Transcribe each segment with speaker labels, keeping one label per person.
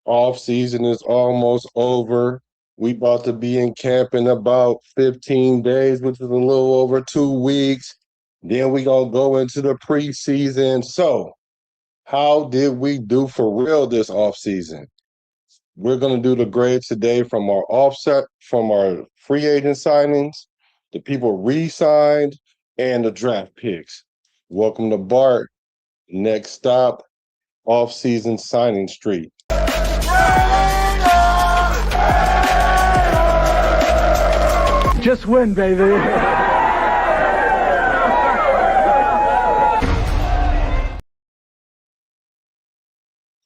Speaker 1: Off season is almost over. We about to be in camp in about 15 days, which is a little over 2 weeks. Then we gonna go into the preseason. So, how did we do for real this off season? We're gonna do the grades today from our offset, from our free agent signings, the people re-signed, and the draft picks. Welcome to Bart. Next stop, off-season signing street.
Speaker 2: Just win, baby.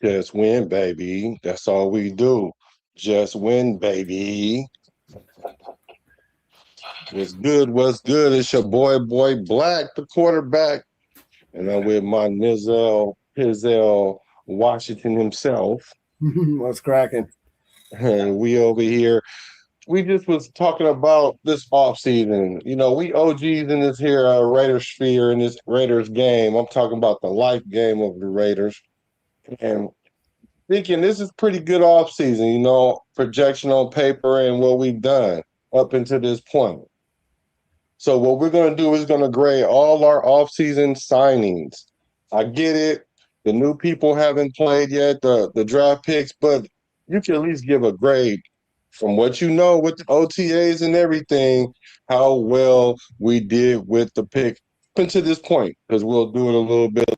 Speaker 1: Just win, baby. That's all we do. Just win, baby. What's good? What's good? It's your boy Black, the quarterback. And I'm with my Pizzell Washington himself.
Speaker 3: What's cracking?
Speaker 1: And we over here. We just was talking about this offseason. You know, we OGs in this here Raiders sphere, in this Raiders game. I'm talking about the life game of the Raiders. And thinking this is pretty good offseason, you know, projection on paper and what we've done up until this point. So what we're going to do is going to grade all our offseason signings. I get it. The new people haven't played yet, the draft picks, but you can at least give a grade from what you know with the OTAs and everything, how well we did with the pick up until this point, because we'll do it a little bit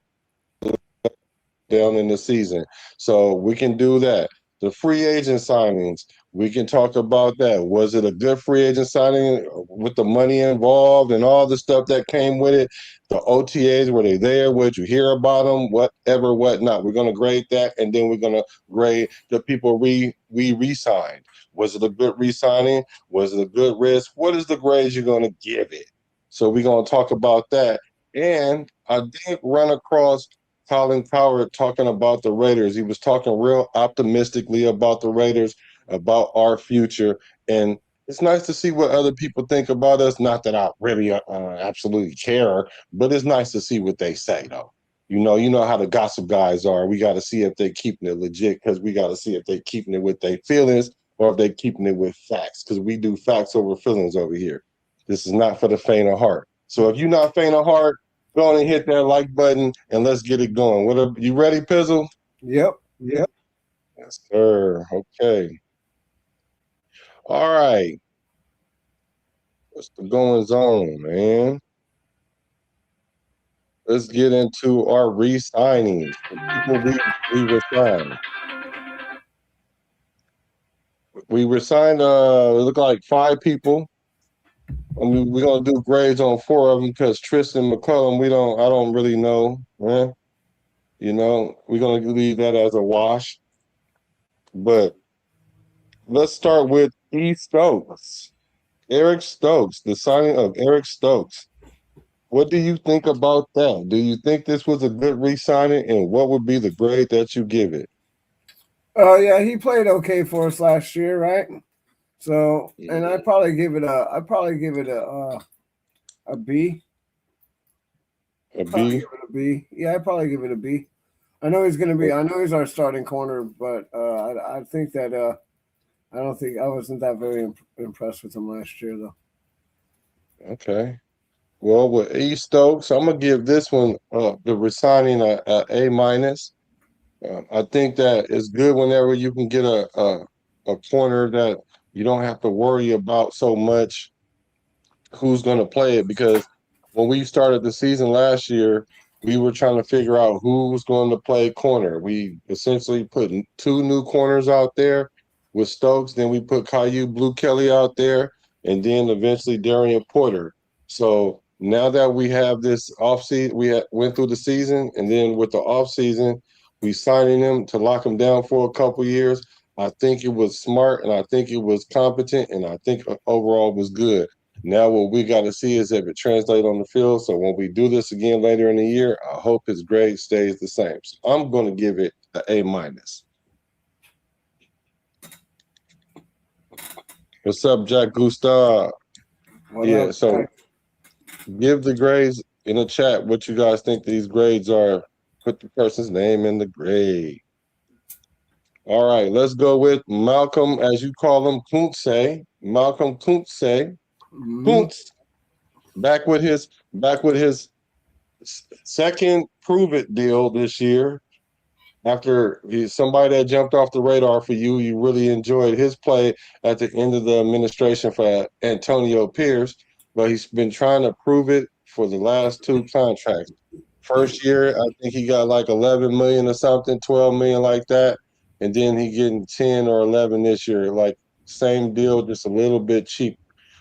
Speaker 1: down in the season. So we can do that. The free agent signings, we can talk about that. Was it a good free agent signing with the money involved and all the stuff that came with it? The OTAs, were they there? What you hear about them? Whatever, whatnot. We're going to grade that, and then we're going to grade the people we re-signed. Was it a good re-signing? Was it a good risk? What is the grades you're going to give it? So we're going to talk about that. And I did run across Colin Cowherd talking about the Raiders. He was talking real optimistically about the Raiders, about our future. And it's nice to see what other people think about us. Not that I really absolutely care, but it's nice to see what they say, though. You know how the gossip guys are. We got to see if they're keeping it legit, because we got to see if they're keeping it with their feelings or if they're keeping it with facts, because we do facts over feelings over here. This is not for the faint of heart. So if you're not faint of heart, go on and hit that like button, and let's get it going. You ready, Pizzle?
Speaker 3: Yep.
Speaker 1: Yes, sir. Okay. All right. What's the goings on, man? Let's get into our re-signings. The people we re-signed. We re-signed, it looked like 5 people. I mean, we're gonna do grades on 4 of them because Tristan McCullum, I don't really know, man. You know, we're gonna leave that as a wash. But let's start with Eric Stokes, the signing of Eric Stokes. What do you think about that? Do you think this was a good re-signing, and what would be the grade that you give it?
Speaker 3: Oh yeah, he played okay for us last year, right? So, and I'd probably give it a B.
Speaker 1: A B?
Speaker 3: Yeah, I'd probably give it a B. I know he's our starting corner, but I think that I wasn't that very impressed with him last year, though.
Speaker 1: Okay. Well, with E. Stokes, I'm gonna give this one the resigning a A minus. I think that it's good whenever you can get a corner that you don't have to worry about so much who's going to play it, because when we started the season last year, we were trying to figure out who was going to play corner. We essentially put 2 new corners out there with Stokes. Then we put Caillou Blue Kelly out there, and then eventually Darian Porter. So now that we have this offseason, went through the season, and then with the offseason, we signing him to lock him down for a couple years. I think it was smart, and I think it was competent, and I think overall it was good. Now what we got to see is if it translates on the field. So when we do this again later in the year, I hope his grade stays the same. So I'm going to give it an A minus. What's up, Jack Gustav? Yeah, so give the grades in the chat what you guys think these grades are. Put the person's name in the grade. All right, let's go with Malcolm, as you call him, Koonce. Malcolm Koonce.
Speaker 3: Mhm.
Speaker 1: Koonce back with his second prove it deal this year. After he's somebody that jumped off the radar for you, you really enjoyed his play at the end of the administration for Antonio Pierce, but he's been trying to prove it for the last two contracts. First year, I think he got like 11 million or something, 12 million like that, and then he getting 10 or 11 this year, like same deal, just a little bit cheap.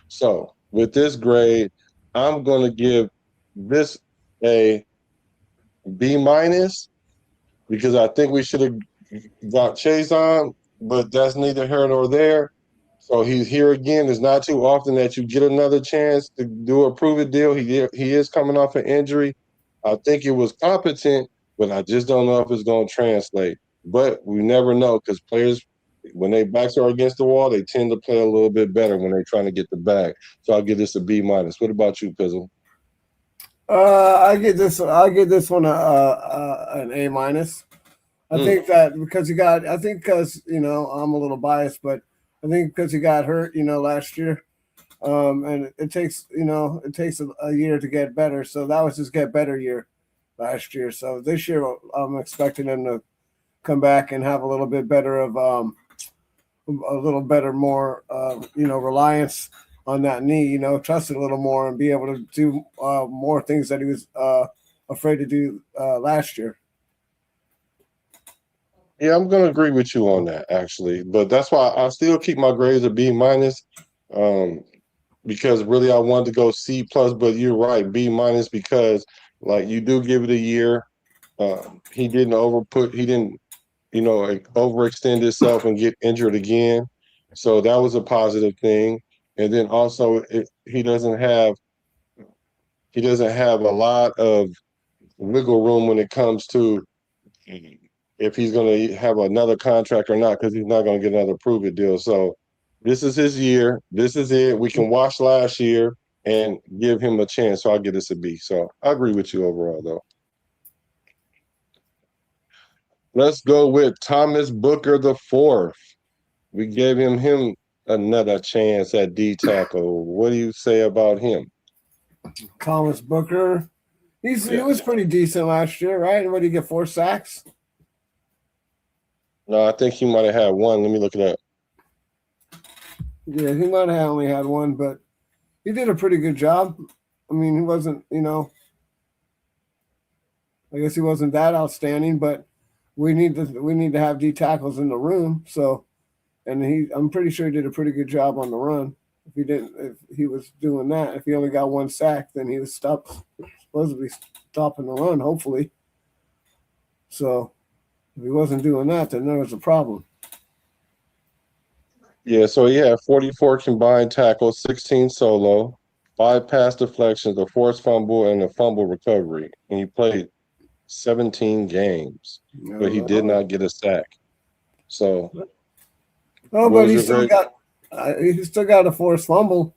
Speaker 1: So with this grade, I'm gonna give this a B minus because I think we should have got Chase on, but that's neither here nor there. So he's here again. It's not too often that you get another chance to do a prove it deal. He is coming off an injury. I think it was competent, but I just don't know if it's going to translate. But we never know because players, when they backs are against the wall, they tend to play a little bit better when they're trying to get the bag. So I'll give this a B minus. What about you, Pizzle?
Speaker 3: I get this one an A minus. I
Speaker 1: Mm.
Speaker 3: think that because he got, I think because I'm a little biased, but I think because he got hurt, last year, and it takes a year to get better. So that was his get better year last year. So this year I'm expecting him to come back and have a little bit better of a little better more reliance on that knee. Trust it a little more and be able to do more things that he was afraid to do last year.
Speaker 1: Yeah, I'm gonna agree with you on that actually, but that's why I still keep my grades a B minus, um, because really I wanted to go C plus, but you're right, B minus because like you do give it a year. He didn't, like, overextend himself and get injured again, so that was a positive thing. And then also, he doesn't have a lot of wiggle room when it comes to if he's going to have another contract or not, because he's not going to get another prove it deal. So this is his year. This is it. We can watch last year and give him a chance. So I'll give this a B. So I agree with you overall, though. Let's go with Thomas Booker the fourth. We gave him another chance at D tackle. What do you say about him?
Speaker 3: Thomas Booker, he
Speaker 1: Yeah.
Speaker 3: was pretty decent last year, right? What did he get? 4 sacks.
Speaker 1: No, I think he might have had one. Let me look it up.
Speaker 3: Yeah, he might have only had one, but he did a pretty good job. I mean, he wasn't, I guess he wasn't that outstanding, but we need to have D tackles in the room. So, and I'm pretty sure he did a pretty good job on the run. If he was doing that, if he only got 1 sack, then he was supposed to be stopping the run, hopefully. So, if he wasn't doing that, then there was a problem.
Speaker 1: Yeah, so he had 44 combined tackles, 16 solo, 5 pass deflections, a forced fumble, and a fumble recovery. And he played 17 games, but he did not get a sack. So,
Speaker 3: Oh,
Speaker 1: what
Speaker 3: but
Speaker 1: was your grade?
Speaker 3: he still got a forced fumble.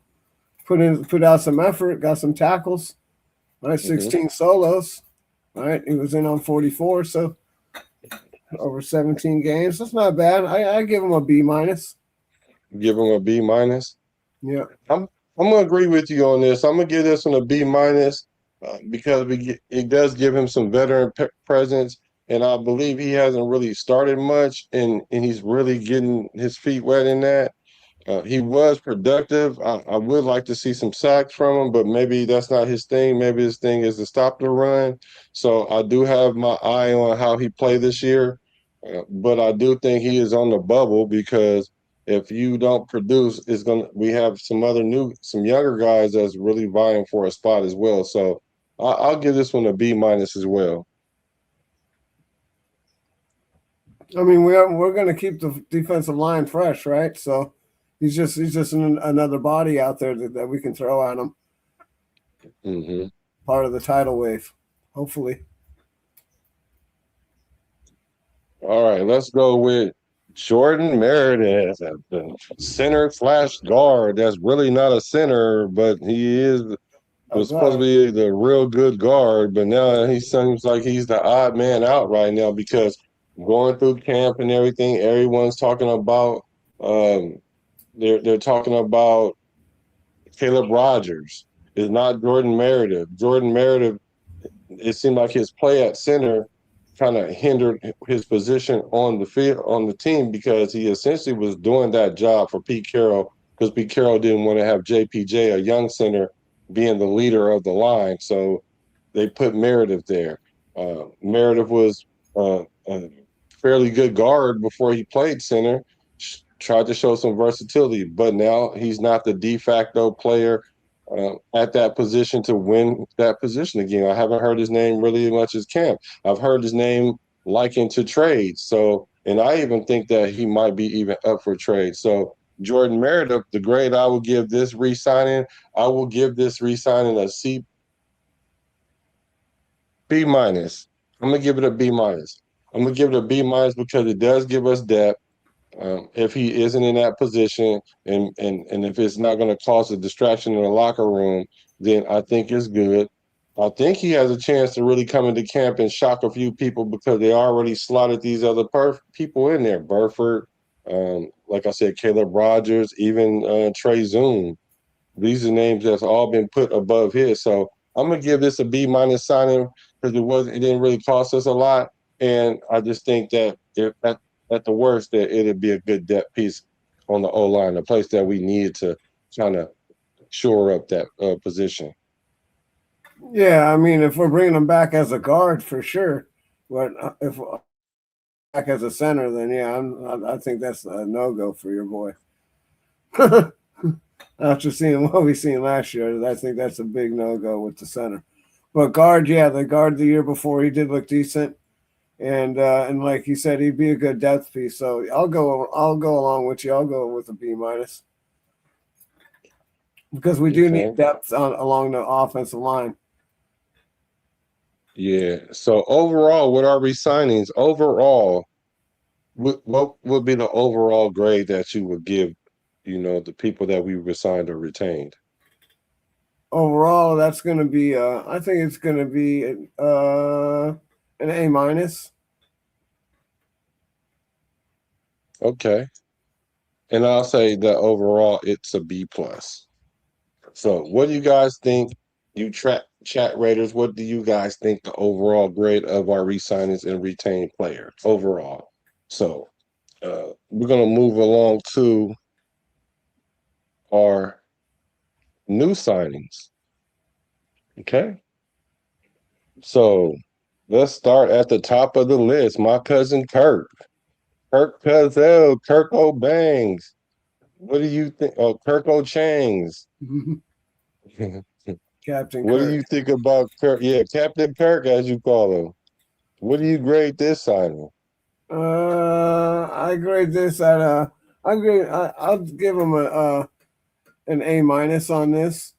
Speaker 3: Put out some effort, got some tackles. All right,
Speaker 1: Mhm.
Speaker 3: 16 solos. All right, he was in on 44, so over 17 games. That's not bad. I give him a B minus.
Speaker 1: Give him a B minus.
Speaker 3: Yeah.
Speaker 1: I'm gonna agree with you on this. I'm gonna give this one a B minus because it does give him some veteran presence, and I believe he hasn't really started much, and he's really getting his feet wet in that. He was productive. I would like to see some sacks from him, but maybe that's not his thing. Maybe his thing is to stop the run. So I do have my eye on how he played this year, but I do think he is on the bubble because if you don't produce, it's gonna. We have some younger guys that's really vying for a spot as well. So I'll give this one a B minus as well.
Speaker 3: I mean, we're going to keep the defensive line fresh, right? So he's just another body out there that we can throw at him.
Speaker 1: Hmm.
Speaker 3: Part of the tidal wave, hopefully.
Speaker 1: All right, let's go with Jordan Meredith, the center slash guard. That's really not a center, but
Speaker 3: A
Speaker 1: was supposed to
Speaker 3: guard.
Speaker 1: be the real good guard. But now he seems like he's the odd man out right now because going through camp and everything, everyone's talking about um, they're talking about Caleb Rogers. It's not Jordan Meredith. Jordan Meredith, it seemed like his play at center kind of hindered his position on the field on the team because he essentially was doing that job for Pete Carroll because Pete Carroll didn't want to have JPJ, a young center, being the leader of the line. So they put Meredith there. Meredith was a fairly good guard before he played center. Tried to show some versatility, but now he's not the de facto player at that position to win that position again. I haven't heard his name really much as camp. I've heard his name likened to trade. So, and I even think that he might be even up for trade. So, Jordan Meredith, the grade I will give this re-signing, I will give this re-signing a C B minus. I'm gonna give it a B minus. I'm gonna give it a B minus because it does give us depth. If he isn't in that position, and if it's not going to cause a distraction in the locker room, then I think it's good. I think he has a chance to really come into camp and shock a few people because they already slotted these other people in there. Burford, like I said, Caleb Rogers, even Trey Zoom. These are names that's all been put above his. So I'm gonna give this a B minus signing because it didn't really cost us a lot, and I just think that if at the worst that it'd be a good depth piece on the O line, a place that we need to kind of shore up that position.
Speaker 3: Yeah, I mean, if we're bringing him back as a guard for sure, but if back as a center, then yeah, I think that's a no go for your boy. After seeing what we seen last year, I think that's a big no go with the center. But guard, yeah, the guard the year before he did look decent, and like you said, he'd be a good depth piece. So I'll go along with you. I'll go with a B minus because we do need
Speaker 1: Okay.
Speaker 3: depth along the offensive line.
Speaker 1: Yeah. So overall, with our resignings, overall, what would be the overall grade that you would give, the people that we resigned or retained?
Speaker 3: Overall, that's going to be. I think it's going to be an A minus.
Speaker 1: Okay. And I'll say that overall it's a B plus. So what do you guys think? You track chat raters, what do you guys think the overall grade of our re-signings and retained players overall? So we're gonna move along to our new signings. Okay. So let's start at the top of the list. My cousin Kirk. Kirk Cuzell, Kirk O'Bangs. What do you think? Oh, Kirk O'Changs.
Speaker 3: Captain
Speaker 1: What do
Speaker 3: Kirk.
Speaker 1: you think about Kirk? Yeah, Captain Kirk, as you call him. What do you grade this signing?
Speaker 3: I grade this at a. I'll give him a an A minus on this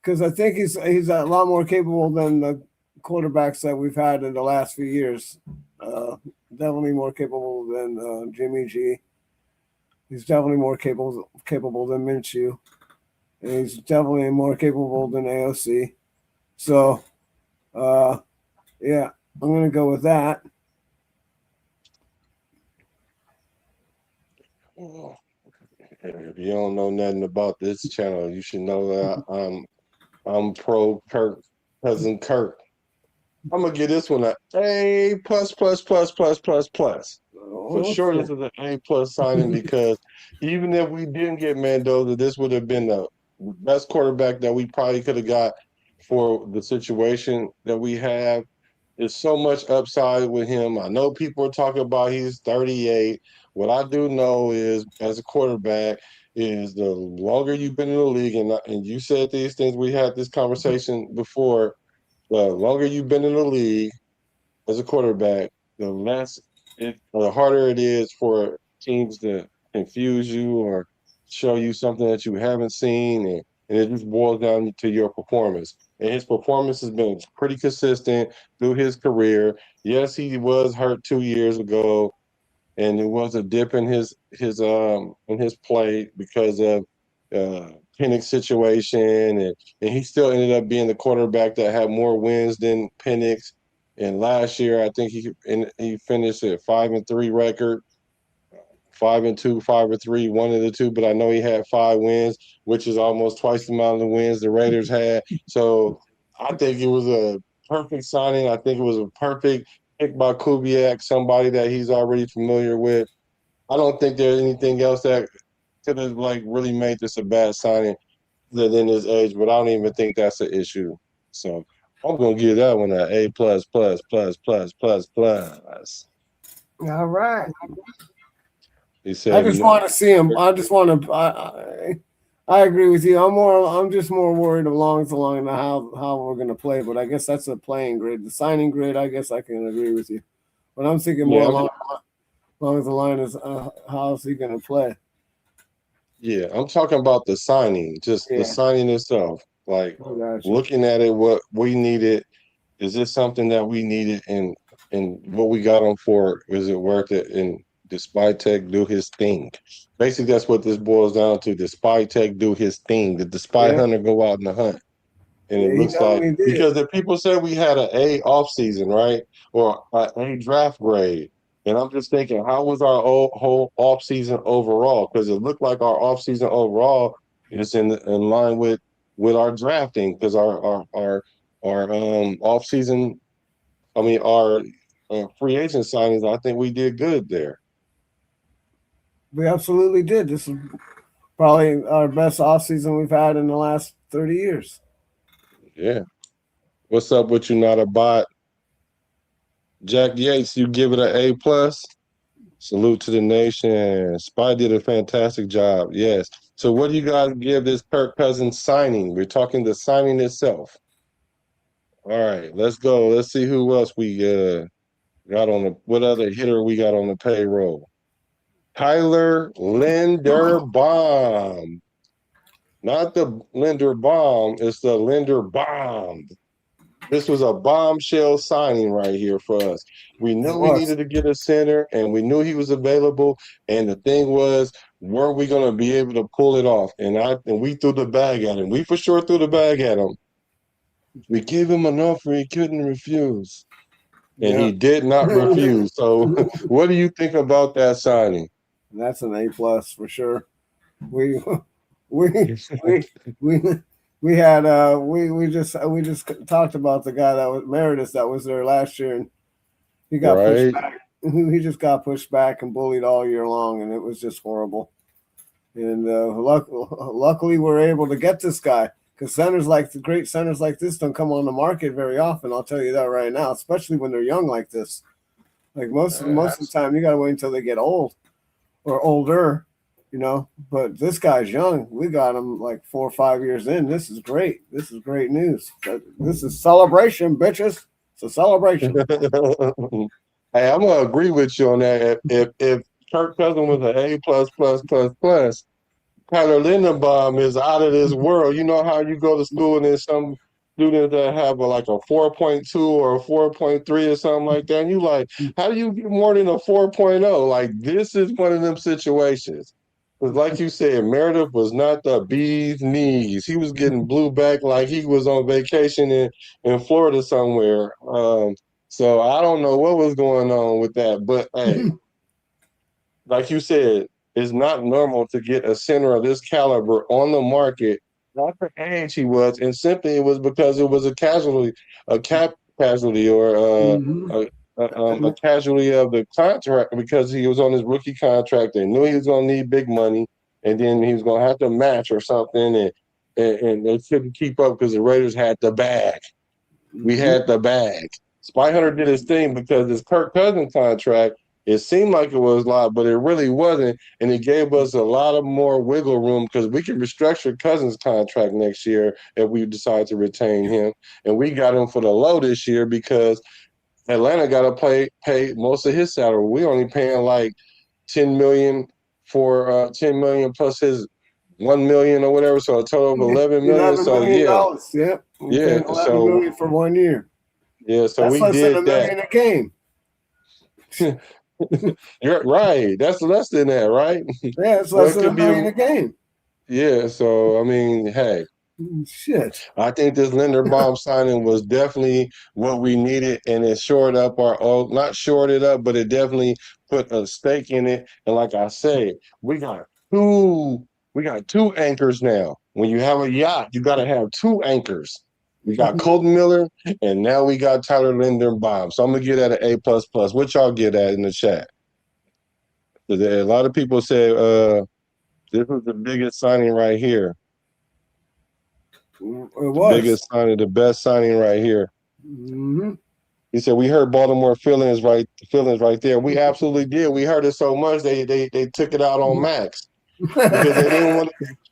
Speaker 3: because I think he's a lot more capable than the quarterbacks that we've had in the last few years. Uh, Definitely more capable than Jimmy G. He's definitely more capable than Minshew, and he's definitely more capable than AOC. So, uh, yeah, I'm gonna go with that.
Speaker 1: Oh, if you don't know nothing about this channel, you should know that I'm pro Kirk, cousin Kirk. I'm gonna give this one a A plus plus plus plus plus plus. For sure, this is an A plus signing because even if we didn't get Mendoza, this would have been the best quarterback that we probably could have got for the situation that we have. There's so much upside with him. I know people are talking about he's 38. What I do know is, as a quarterback, is the longer you've been in the league, and you said these things, we had this conversation before. The longer you've been in the league as a quarterback, the harder it is for teams to confuse you or show you something that you haven't seen, and it just boils down to your performance. And his performance has been pretty consistent through his career. Yes, he was hurt 2 years ago, and it was a dip in his play because of Penix situation, and he still ended up being the quarterback that had more wins than Penix. And last year, I think he finished at 5-3 record, 5-2, 5-3, one of the two. But I know he had 5 wins, which is almost twice the amount of wins the Raiders had. So I think it was a perfect signing. I think it was a perfect pick by Kubiak, somebody that he's already familiar with. I don't think there's anything else that could have like really made this a bad signing other than his age, but I don't even think that's an issue. So I'm gonna give that one an A plus plus plus plus plus plus.
Speaker 3: All right.
Speaker 1: He
Speaker 3: I
Speaker 1: said,
Speaker 3: just want to see him. I just want to. I agree with you. I'm just more worried along the line of how we're going to play. But I guess that's a playing grid. The signing grid. I guess I can agree with you. But I'm thinking more
Speaker 1: yeah,
Speaker 3: along the line is how's he going to play?
Speaker 1: yeah, I'm talking about the signing, just the
Speaker 3: Yeah,
Speaker 1: signing itself. Like
Speaker 3: I got you.
Speaker 1: looking at it, what we needed. Is this something that we needed and what we got him for, is it worth it? And despite Tech do his thing. Basically, that's what this boils down to. Despite Tech do his thing. The despite
Speaker 3: Yeah,
Speaker 1: hunter go out in the hunt. And
Speaker 3: yeah,
Speaker 1: it
Speaker 3: he
Speaker 1: looks like
Speaker 3: definitely did.
Speaker 1: because the people said we had an A off season, right? Or an A draft grade. And I'm just thinking, how was our whole off season overall? Because it looked like our off season overall is in line with our drafting, because our off season, I mean our free agent signings, I think we did good there.
Speaker 3: We absolutely did. This is probably our best offseason we've had in the last 30 years.
Speaker 1: Yeah. What's up with you, not a bot? Jack Yates, you give it an A plus. Salute to the nation. Spy did a fantastic job. Yes. So, what do you guys give this Kirk Cousins signing? We're talking the signing itself. All right, let's go. Let's see who else we got on the. What other hitter we got on the payroll? Tyler Linderbaum. Not the Linderbaum. It's the Linderbaum. This was a bombshell signing right here for us. We
Speaker 3: It
Speaker 1: knew we
Speaker 3: was.
Speaker 1: needed to get a center, and we knew he was available. And the thing was, were we going to be able to pull it off? And we threw the bag at him. We for sure threw the bag at him. We gave him an offer he couldn't refuse, and
Speaker 3: Yeah.
Speaker 1: he did not refuse. So, what do you think about that signing?
Speaker 3: That's an A plus for sure. We we we we we had we just talked about the guy that was Meredith that was there last year, and he got pushed
Speaker 1: Right?
Speaker 3: back. He just got pushed back and bullied all year long, and it was just horrible. And luckily, we're able to get this guy because centers like the great centers like this don't come on the market very often. I'll tell you that right now, especially when they're young like this. Like most of the time, you got to wait until they get old or older, you know. But this guy's young. We got him like 4 or 5 years in. This is great. This is great news. This is celebration, bitches. It's a celebration.
Speaker 1: Hey, I'm gonna agree with you on that. If Kirk Cousins was an A plus plus plus plus, Tyler Lindenbaum is out of this world. You know how you go to school and there's some students that have like a 4.2 or a 4.3 or something like that. And you like, how do you get more than a 4.0? Like, this is one of them situations. Because like you said, Meredith was not the bee's knees. He was getting blew back like he was on vacation in Florida somewhere. So I don't know what was going on with that. But hey, like you said, it's not normal to get a center of this caliber on the market. Not the age he was, and simply it was because it was a casualty, a cap casualty, or
Speaker 3: Mm-hmm.
Speaker 1: a casualty of the contract because he was on his rookie contract. They knew he was going to need big money, and then he was going to have to match or something, and they couldn't keep up because the Raiders had the bag. We
Speaker 3: Mm-hmm.
Speaker 1: had the bag. Spy Hunter did his thing because this Kirk Cousins contract, it seemed like it was a lot, but it really wasn't. And it gave us a lot of more wiggle room because we can restructure Cousins' contract next year if we decide to retain him. And we got him for the low this year because Atlanta got to pay most of his salary. We only paying like 10 million for 10 million plus his 1 million or whatever, so a total of 11 million.
Speaker 3: $11
Speaker 1: So
Speaker 3: million.
Speaker 1: yeah,
Speaker 3: Yep, we're
Speaker 1: yeah.
Speaker 3: paying 11 million for 1 year.
Speaker 1: So
Speaker 3: That's
Speaker 1: we
Speaker 3: less than
Speaker 1: did
Speaker 3: a
Speaker 1: that.
Speaker 3: million a game.
Speaker 1: You're right. That's less than that, right?
Speaker 3: Yeah, it's
Speaker 1: So
Speaker 3: less
Speaker 1: it
Speaker 3: than a
Speaker 1: could
Speaker 3: million
Speaker 1: be,
Speaker 3: a game.
Speaker 1: yeah. So I mean, hey.
Speaker 3: Shit.
Speaker 1: I think this Linderbaum signing was definitely what we needed, and it shored up not shored it up, but it definitely put a stake in it. And like I said, two, we got two anchors now. When you have a yacht, you got to have two anchors. We got Colton Miller, and now we got Tyler Linderbaum. So I'm gonna get at an A plus plus. What y'all get at in the chat? A lot of people say this was the biggest signing right here.
Speaker 3: It
Speaker 1: The
Speaker 3: was.
Speaker 1: biggest signing, the best signing right here.
Speaker 3: Mm-hmm.
Speaker 1: He said we heard Baltimore feelings right there. We absolutely did. We heard it so much they took it out on Max because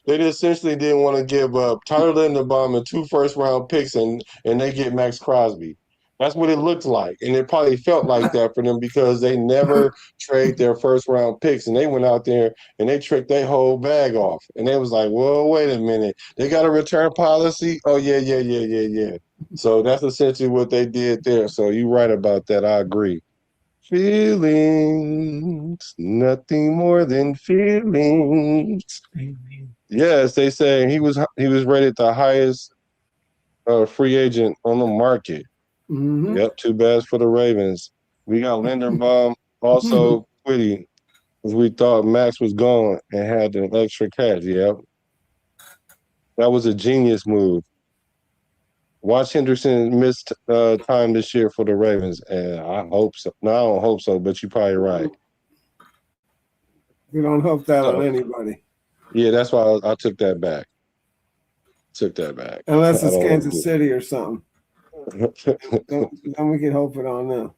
Speaker 1: they essentially didn't want to give up Tyler Linderbaum and 2 first-round picks and they get Max Crosby. That's what it looked like. And it probably felt like that for them because they never trade their first-round picks. And they went out there and they tricked their whole bag off. And they was like, well, wait a minute. They got a return policy? Oh, yeah. So that's essentially what they did there. So you're right about that. I agree. Feelings, nothing more than feelings. Yes, they say he was rated the highest free agent on the market.
Speaker 3: Mm-hmm.
Speaker 1: Yep, too bad for the Ravens. We got Linderbaum, also Quiddy, because we thought Max was gone and had an extra cash. Yep, that was a genius move. Watch Henderson missed time this year for the Ravens, and I hope so. No, I don't hope so, but you're probably right.
Speaker 3: We don't hope that on
Speaker 1: So,
Speaker 3: anybody.
Speaker 1: yeah, that's why I took that back. Took that back. I
Speaker 3: Unless it's
Speaker 1: don't want
Speaker 3: Kansas City or something.
Speaker 1: to do
Speaker 3: Then we can hope it on them.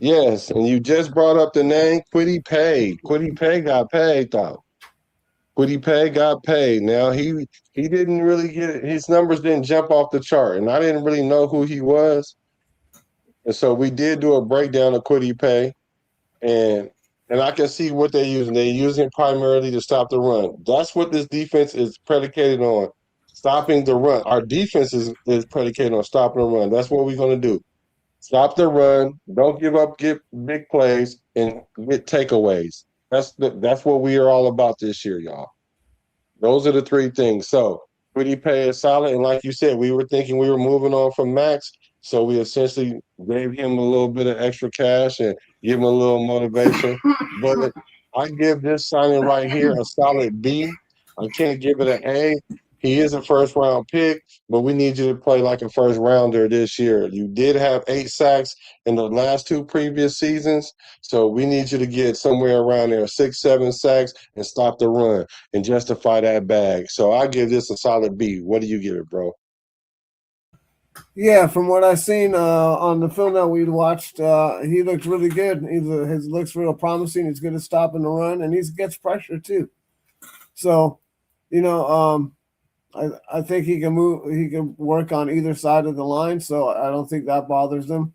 Speaker 1: Yes, and you just brought up the name Quiddy Pay. Quiddy Pay got paid, though. Quiddy Pay got paid. Now he didn't really get his numbers didn't jump off the chart, and I didn't really know who he was. And so we did do a breakdown of Quiddy Pay, and I can see what they're using. They're using it primarily to stop the run. That's what this defense is predicated on, stopping the run. Our defense is predicated on stopping the run. That's what we're going to do. Stop the run. Don't give up. Get big plays and get takeaways. That's what we are all about this year, y'all. Those are the three things. So Pretty Pay is solid, and like you said, we were thinking we were moving on from Max, so we essentially gave him a little bit of extra cash and give him a little motivation. But I give this signing right here a solid B. I can't give it an A. He is a first round pick, but we need you to play like a first rounder this year. You did have 8 sacks in the last 2 previous seasons, so we need you to get somewhere around there, 6, 7 sacks, and stop the run and justify that bag. So I give this a solid B. What do you give it, bro?
Speaker 3: Yeah, from what I've seen on the film that we watched, he looked really good. His looks real promising. He's good at stopping the run, and he gets pressure too. So, you know, I think he can move. He can work on either side of the line. So I don't think that bothers him,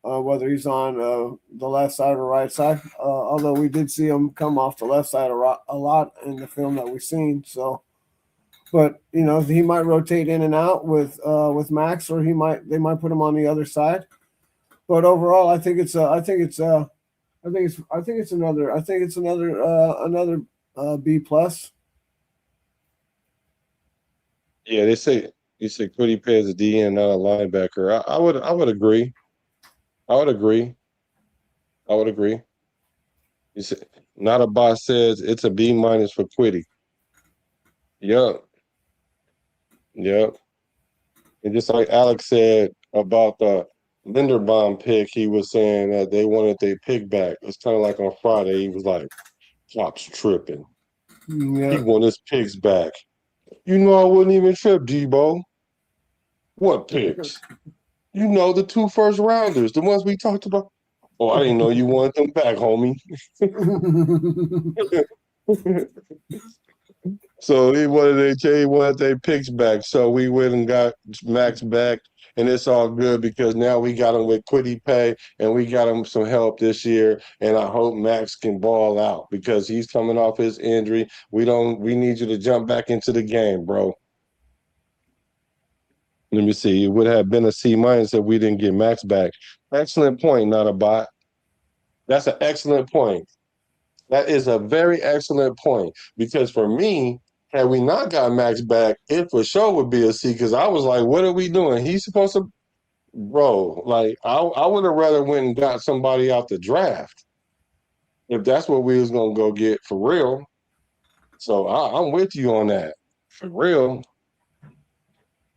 Speaker 3: whether he's on the left side or right side. Although we did see him come off the left side a lot in the film that we've seen. So. But you know he might rotate in and out with Max, or they might put him on the other side. But overall, I think it's another B plus.
Speaker 1: Yeah, they say you say Quiddy Pay is a DN, not a linebacker. I would agree. I would agree. I would agree. You said not a boss says it's a B minus for Quiddy. Yep. Yep. And just like Alex said about the Linderbaum pick, he was saying that they wanted their pick back. It's kind of like on Friday, he was like, Flop's tripping. He
Speaker 3: Yeah.
Speaker 1: want his picks back. You know I wouldn't even trip, Debo. What picks? You know the 2 first rounders, the ones we talked about. Oh, I didn't know you wanted them back, homie. So he wanted their picks back. So we went and got Max back, and it's all good because now we got him with Quiddy Pay, and we got him some help this year. And I hope Max can ball out because he's coming off his injury. We need you to jump back into the game, bro. Let me see. It would have been a C minus if we didn't get Max back. Excellent point, not a bot. That's an excellent point. That is a very excellent point because for me, Had we not got Max back, it for sure would be a C. Because I was like, what are we doing? He's supposed to, bro. Like I would have rather went and got somebody out the draft if that's what we was gonna go get for real. So I'm with you on that for real.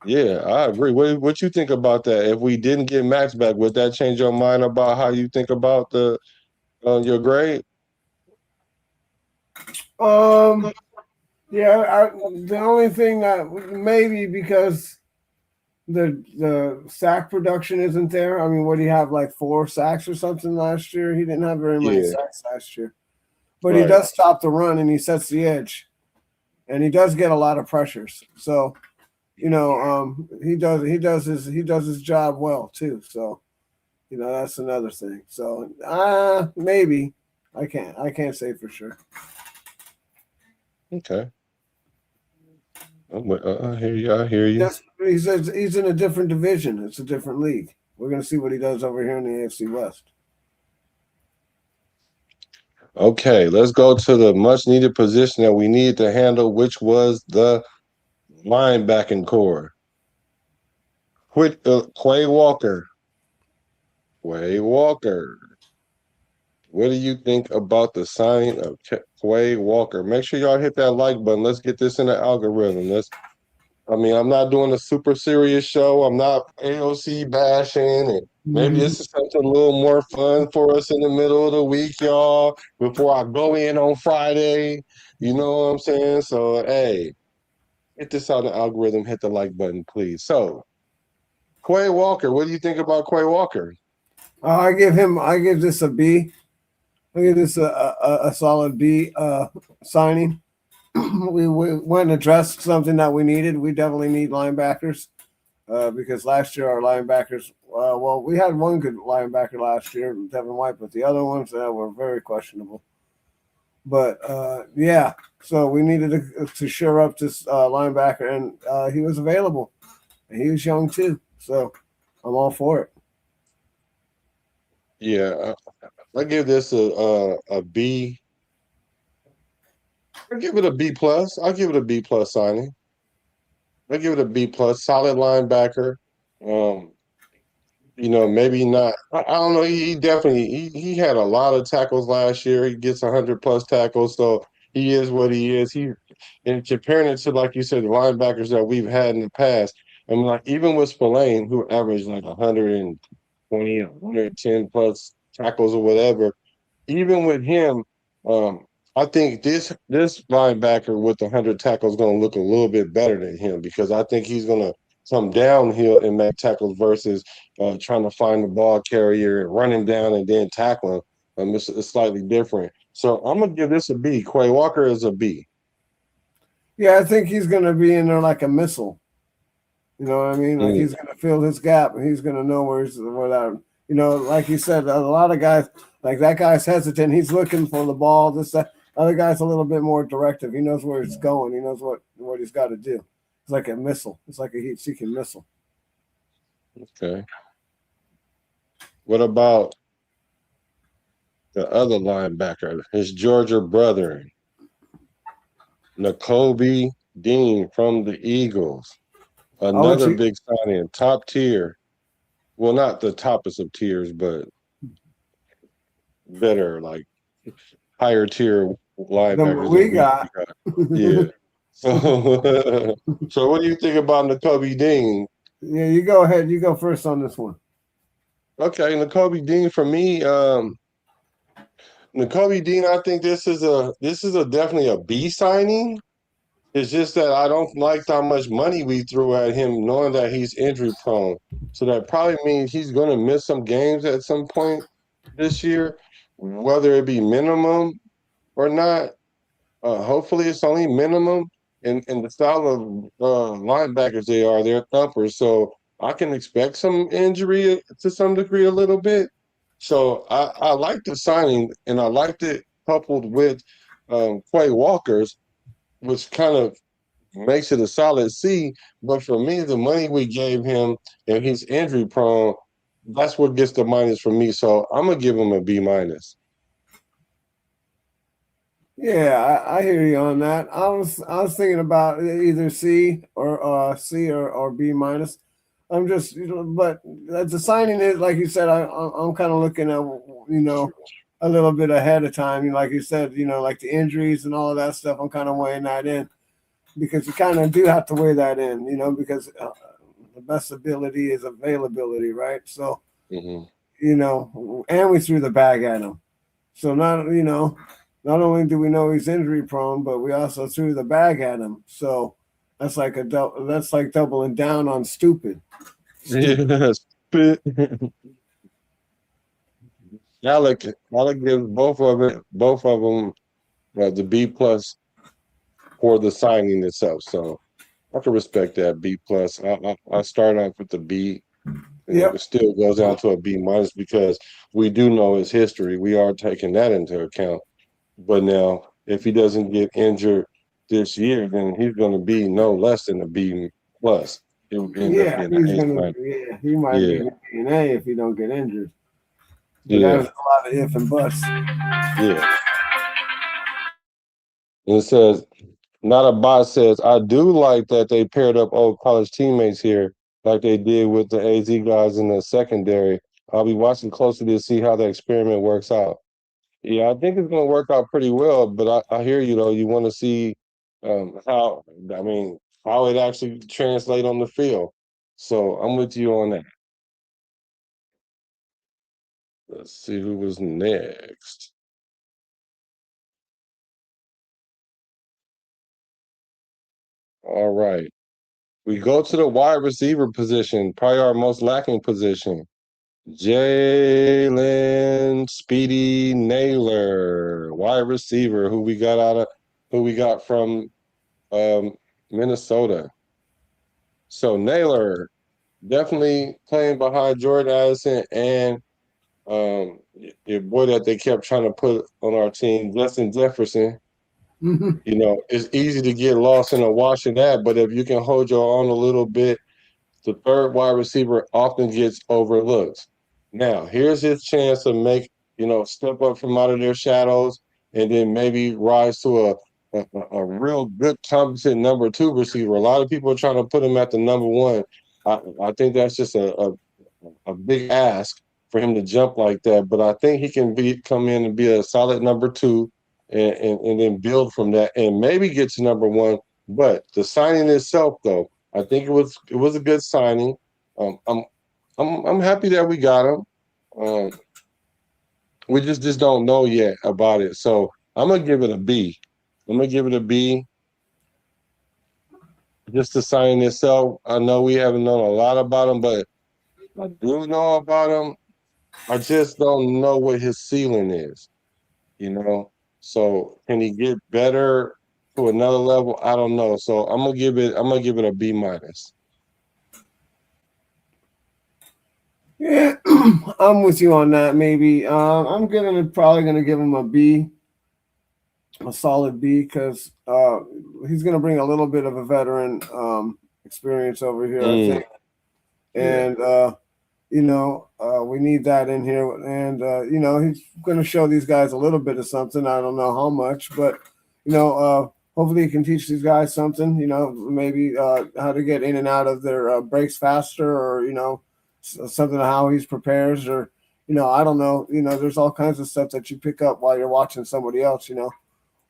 Speaker 1: Yeah, I agree. What you think about that? If we didn't get Max back, would that change your mind about how you think about the your grade?
Speaker 3: Um, yeah, the only thing that maybe because the sack production isn't there. I mean, what do you have, like 4 sacks or something last year? He didn't have very many
Speaker 1: Yeah,
Speaker 3: sacks last year, but he
Speaker 1: right.
Speaker 3: does stop the run and he sets the edge, and he does get a lot of pressures. So he does his job well too. So that's another thing. So maybe I can't say for sure.
Speaker 1: Okay. I hear you. I hear you.
Speaker 3: Just he says he's in a different division. It's a different league. We're gonna see what he does over here in the AFC West.
Speaker 1: Okay, let's go to the much needed position that we need to handle, which was the linebacking core. Quay Walker. Quay Walker. What do you think about the signing of Quay Walker? Make sure y'all hit that like button. Let's get this in the algorithm. I'm not doing a super serious show. I'm not AOC bashing, and maybe this is something a little more fun for us in the middle of the week, y'all, before I go in on Friday. You know what I'm saying? So, hey, hit this on the algorithm. Hit the like button, please. So, Quay Walker, what do you think about Quay Walker?
Speaker 3: I give this a B. I give this a solid B signing. We went and addressed something that we needed. We definitely need linebackers because last year our linebackers, well, we had one good linebacker last year, Devin White, but the other ones were very questionable. But yeah, so we needed to shore up this linebacker, and he was available, and he was young too. So I'm all for it.
Speaker 1: Yeah, I give this a B. I give it a B plus. I give it a B plus signing. I give it a B plus. Solid linebacker. Um, maybe not. I don't know. He definitely he had a lot of tackles last year. He gets 100+ tackles, so he is what he is. And comparing it to, like you said, the linebackers that we've had in the past. I mean, like even with Spillane, who averaged like 120, 110+ tackles or whatever, even with him, um, I think this linebacker with 100 tackles is going to look a little bit better than him because I think he's going to come downhill and make tackles versus trying to find the ball carrier and run him down and then tackle him. It's slightly different. So I'm gonna give this a B. Quay Walker is a B.
Speaker 3: Yeah, I think he's going to be in there like a missile. You know what I mean? Like
Speaker 1: Mm,
Speaker 3: he's going to fill his gap, and he's going to know where that. Like you said, a lot of guys like that guy's hesitant. He's looking for the ball. This that. Other guy's a little bit more directive. He knows where it's going. He knows what he's got to do. It's like a missile. It's like a heat-seeking missile.
Speaker 1: okay. What about the other linebacker? His Georgia brother, Nakobe Dean from the Eagles.
Speaker 3: How much
Speaker 1: Another
Speaker 3: he?
Speaker 1: big signing, top tier. Well, not the toppest of tiers, but better, like higher tier
Speaker 3: Than what
Speaker 1: linebackers
Speaker 3: we
Speaker 1: than we
Speaker 3: got.
Speaker 1: got. Yeah. So, so what do you think about Nakobe Dean?
Speaker 3: Yeah, you go ahead. You go first on this one.
Speaker 1: Okay, Nakobe Dean for me. Nakobe Dean, I think this is a definitely a B signing. It's just that I don't like how much money we threw at him, knowing that he's injury prone. So that probably means he's going to miss some games at some point this year, whether it be minimum or not. Hopefully, it's only minimum. And the style of linebackers they're thumpers. So I can expect some injury to some degree a little bit. So I like the signing, and I liked it coupled with Quay Walker's, which kind of makes it a solid C. But for me, the money we gave him and he's injury prone, that's what gets the minus for me. So I'm gonna give him a B minus.
Speaker 3: Yeah, I hear you on that. I was thinking about either C or B minus. I'm just but the signing is like you said. I'm kind of looking at a little bit ahead of time. Like you said, like the injuries and all of that stuff. I'm kind of weighing that in because you kind of do have to weigh that in. Because the best ability is availability, right? So
Speaker 1: Hmm.
Speaker 3: and we threw the bag at him. So not only do we know he's injury prone, but we also threw the bag at him. So that's like doubling down on stupid. Stupid.
Speaker 1: Yeah, spit. Alec gives both of them the B plus for the signing itself. So I can respect that B plus. I start off with the B. It
Speaker 3: Yep.
Speaker 1: still goes down to a B minus because we do know his history. We are taking that into account. But now, if he doesn't get injured this year, then he's going to be no less than a B plus. It would end up
Speaker 3: Yeah,
Speaker 1: being an A minus.
Speaker 3: he might be
Speaker 1: Yeah,
Speaker 3: an A if he don't get injured. But
Speaker 1: yeah,
Speaker 3: that's a lot of if and buts.
Speaker 1: yeah. And it says, not a bot says, I do like that they paired up old college teammates here, like they did with the AZ guys in the secondary. I'll be watching closely to see how the experiment works out. Yeah, I think it's going to work out pretty well, but I hear you though. You want to see how, I mean, how it actually translate on the field. So I'm with you on that. Let's see who was next. All right. We go to the wide receiver position, probably our most lacking position. Jalen Speedy Naylor, wide receiver, who we got from um, Minnesota. So Naylor definitely playing behind Jordan Addison and your boy that they kept trying to put on our team, Justin Jefferson. It's easy to get lost in a wash of that, but if you can hold your own a little bit, the third wide receiver often gets overlooked. Now, here's his chance to step up from out of their shadows and then maybe rise to a real good, competent number two receiver. A lot of people are trying to put him at the number one. I think that's just a big ask for him to jump like that. But I think he can come in and be a solid number two and then build from that and maybe get to number one. But the signing itself, though, I think it was a good signing. Um, I'm I'm happy that we got him. Um, we just don't know yet about it. So I'm gonna give it a B. I'm gonna give it a B. Just the signing itself. I know we haven't known a lot about him, but I do know about him. I just don't know what his ceiling is, you know. So can he get better to another level? I don't know. So I'm gonna give it a B minus.
Speaker 3: Yeah, I'm with you on that. Maybe probably gonna give him a B, a solid B, because he's gonna bring a little bit of a veteran experience over here, I
Speaker 1: Mm,
Speaker 3: think,
Speaker 1: yeah,
Speaker 3: and we need that in here, and he's gonna show these guys a little bit of something. I don't know how much, but hopefully he can teach these guys something. Maybe how to get in and out of their breaks faster, or something how he prepares, or I don't know. There's all kinds of stuff that you pick up while you're watching somebody else.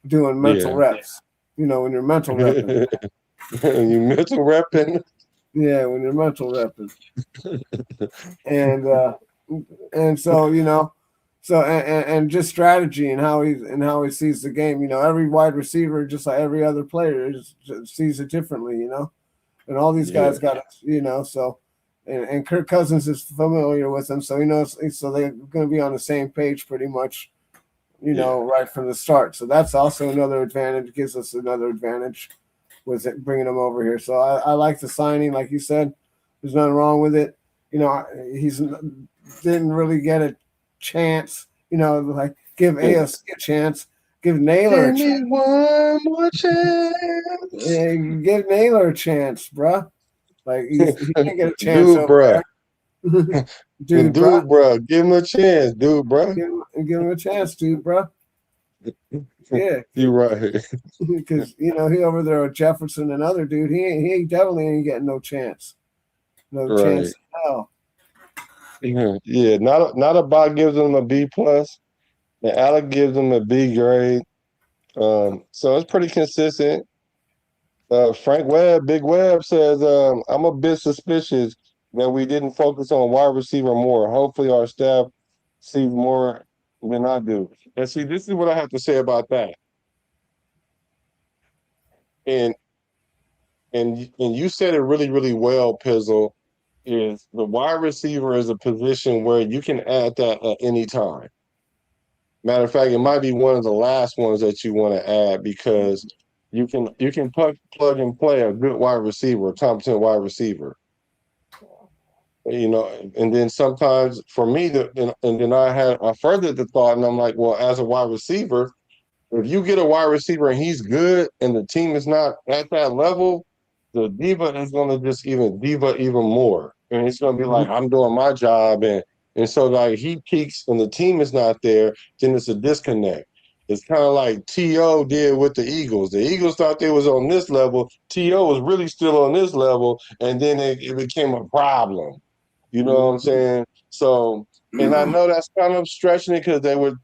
Speaker 3: Doing mental
Speaker 1: yeah.
Speaker 3: reps. When you're mental repping.
Speaker 1: You mental repping.
Speaker 3: Yeah, when you're mental repping, and so and just strategy and how he sees the game. Every wide receiver, just like every other player, just sees it differently. And all these
Speaker 1: Yeah,
Speaker 3: guys got so. And Kirk Cousins is familiar with them, so he knows. So they're going to be on the same page pretty much,
Speaker 1: yeah,
Speaker 3: right from the start. So that's also another advantage. Gives us another advantage with it, bringing him over here. So I like the signing, like you said. There's nothing wrong with it. He's didn't really get a chance. Like give
Speaker 1: yeah.
Speaker 3: AFC a chance, give Naylor a
Speaker 1: Give
Speaker 3: chance.
Speaker 1: me one more chance.
Speaker 3: Yeah, give Naylor a chance, bruh. Like he didn't get a chance
Speaker 1: Dude,
Speaker 3: over
Speaker 1: bruh.
Speaker 3: there, dude, bruh.
Speaker 1: Dude, bruh. Give him a chance, dude, bruh.
Speaker 3: Give him a chance, dude, bruh. Yeah,
Speaker 1: You're right.
Speaker 3: because he over there with Jefferson and other dude, he definitely ain't getting no chance, no chance
Speaker 1: Right.
Speaker 3: in hell.
Speaker 1: Yeah. Not a bot gives him a B plus. And Alec gives him a B grade. So it's pretty consistent. Frank Webb, Big Webb says, I'm a bit suspicious that we didn't focus on wide receiver more. Hopefully our staff sees more than I do. And see, this is what I have to say about that. And and you said it really, really well, Pizzle, is the wide receiver is a position where you can add that at any time. Matter of fact, it might be one of the last ones that you want to add because you can plug and play a good wide receiver, a competent wide receiver. And then sometimes for me, and then I furthered the thought, and I'm like, well, as a wide receiver, if you get a wide receiver and he's good, and the team is not at that level, the diva is going to just even diva even more, and it's going to be like, I'm doing my job, and so like he peaks and the team is not there, then it's a disconnect. It's kind of like T.O. did with the Eagles. The Eagles thought they was on this level. T.O. was really still on this level, and then it became a problem. You know what I'm saying? So, and I know that's kind of stretching it because they were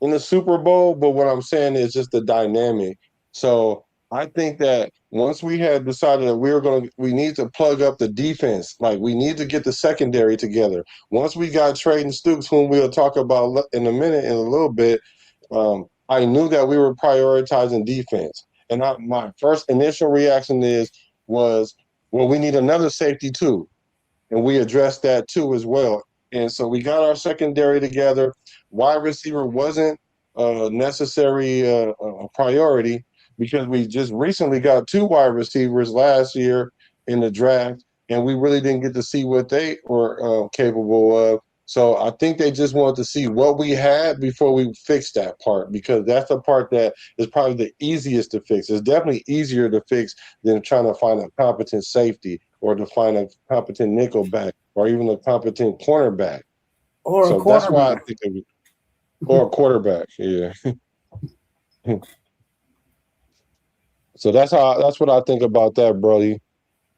Speaker 1: in the Super Bowl, but what I'm saying is just the dynamic. So I think that once we had decided that we need to plug up the defense, like we need to get the secondary together. Once we got Trayton Stoops, whom we'll talk about in a minute, in a little bit, I knew that we were prioritizing defense. And my first initial reaction was, well, we need another safety too, and we addressed that too as well. And so we got our secondary together. Wide receiver wasn't necessary a priority because we just recently got two wide receivers last year in the draft, and we really didn't get to see what they were capable of. So I think they just wanted to see what we had before we fixed that part, because that's the part that is probably the easiest to fix. It's definitely easier to fix than trying to find a competent safety or to find a competent nickel back or even a competent cornerback.
Speaker 3: Or a
Speaker 1: So that's why I
Speaker 3: quarterback.
Speaker 1: think of it. Or a quarterback, yeah. So that's what I think about that, Brody.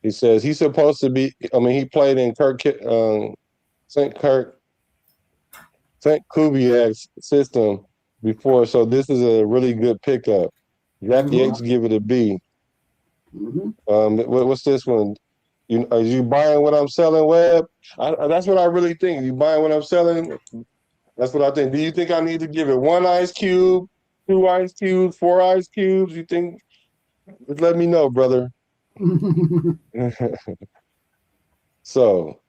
Speaker 1: He says he's supposed to be. I mean, he played in St. Kubiak's system before, so this is a really good pickup. Jackie H give it a B. What's this one? Are you buying what I'm selling, Webb? That's what I really think. You buying what I'm selling? That's what I think. Do you think I need to give it one ice cube, two ice cubes, four ice cubes? You think? Just let me know, brother. So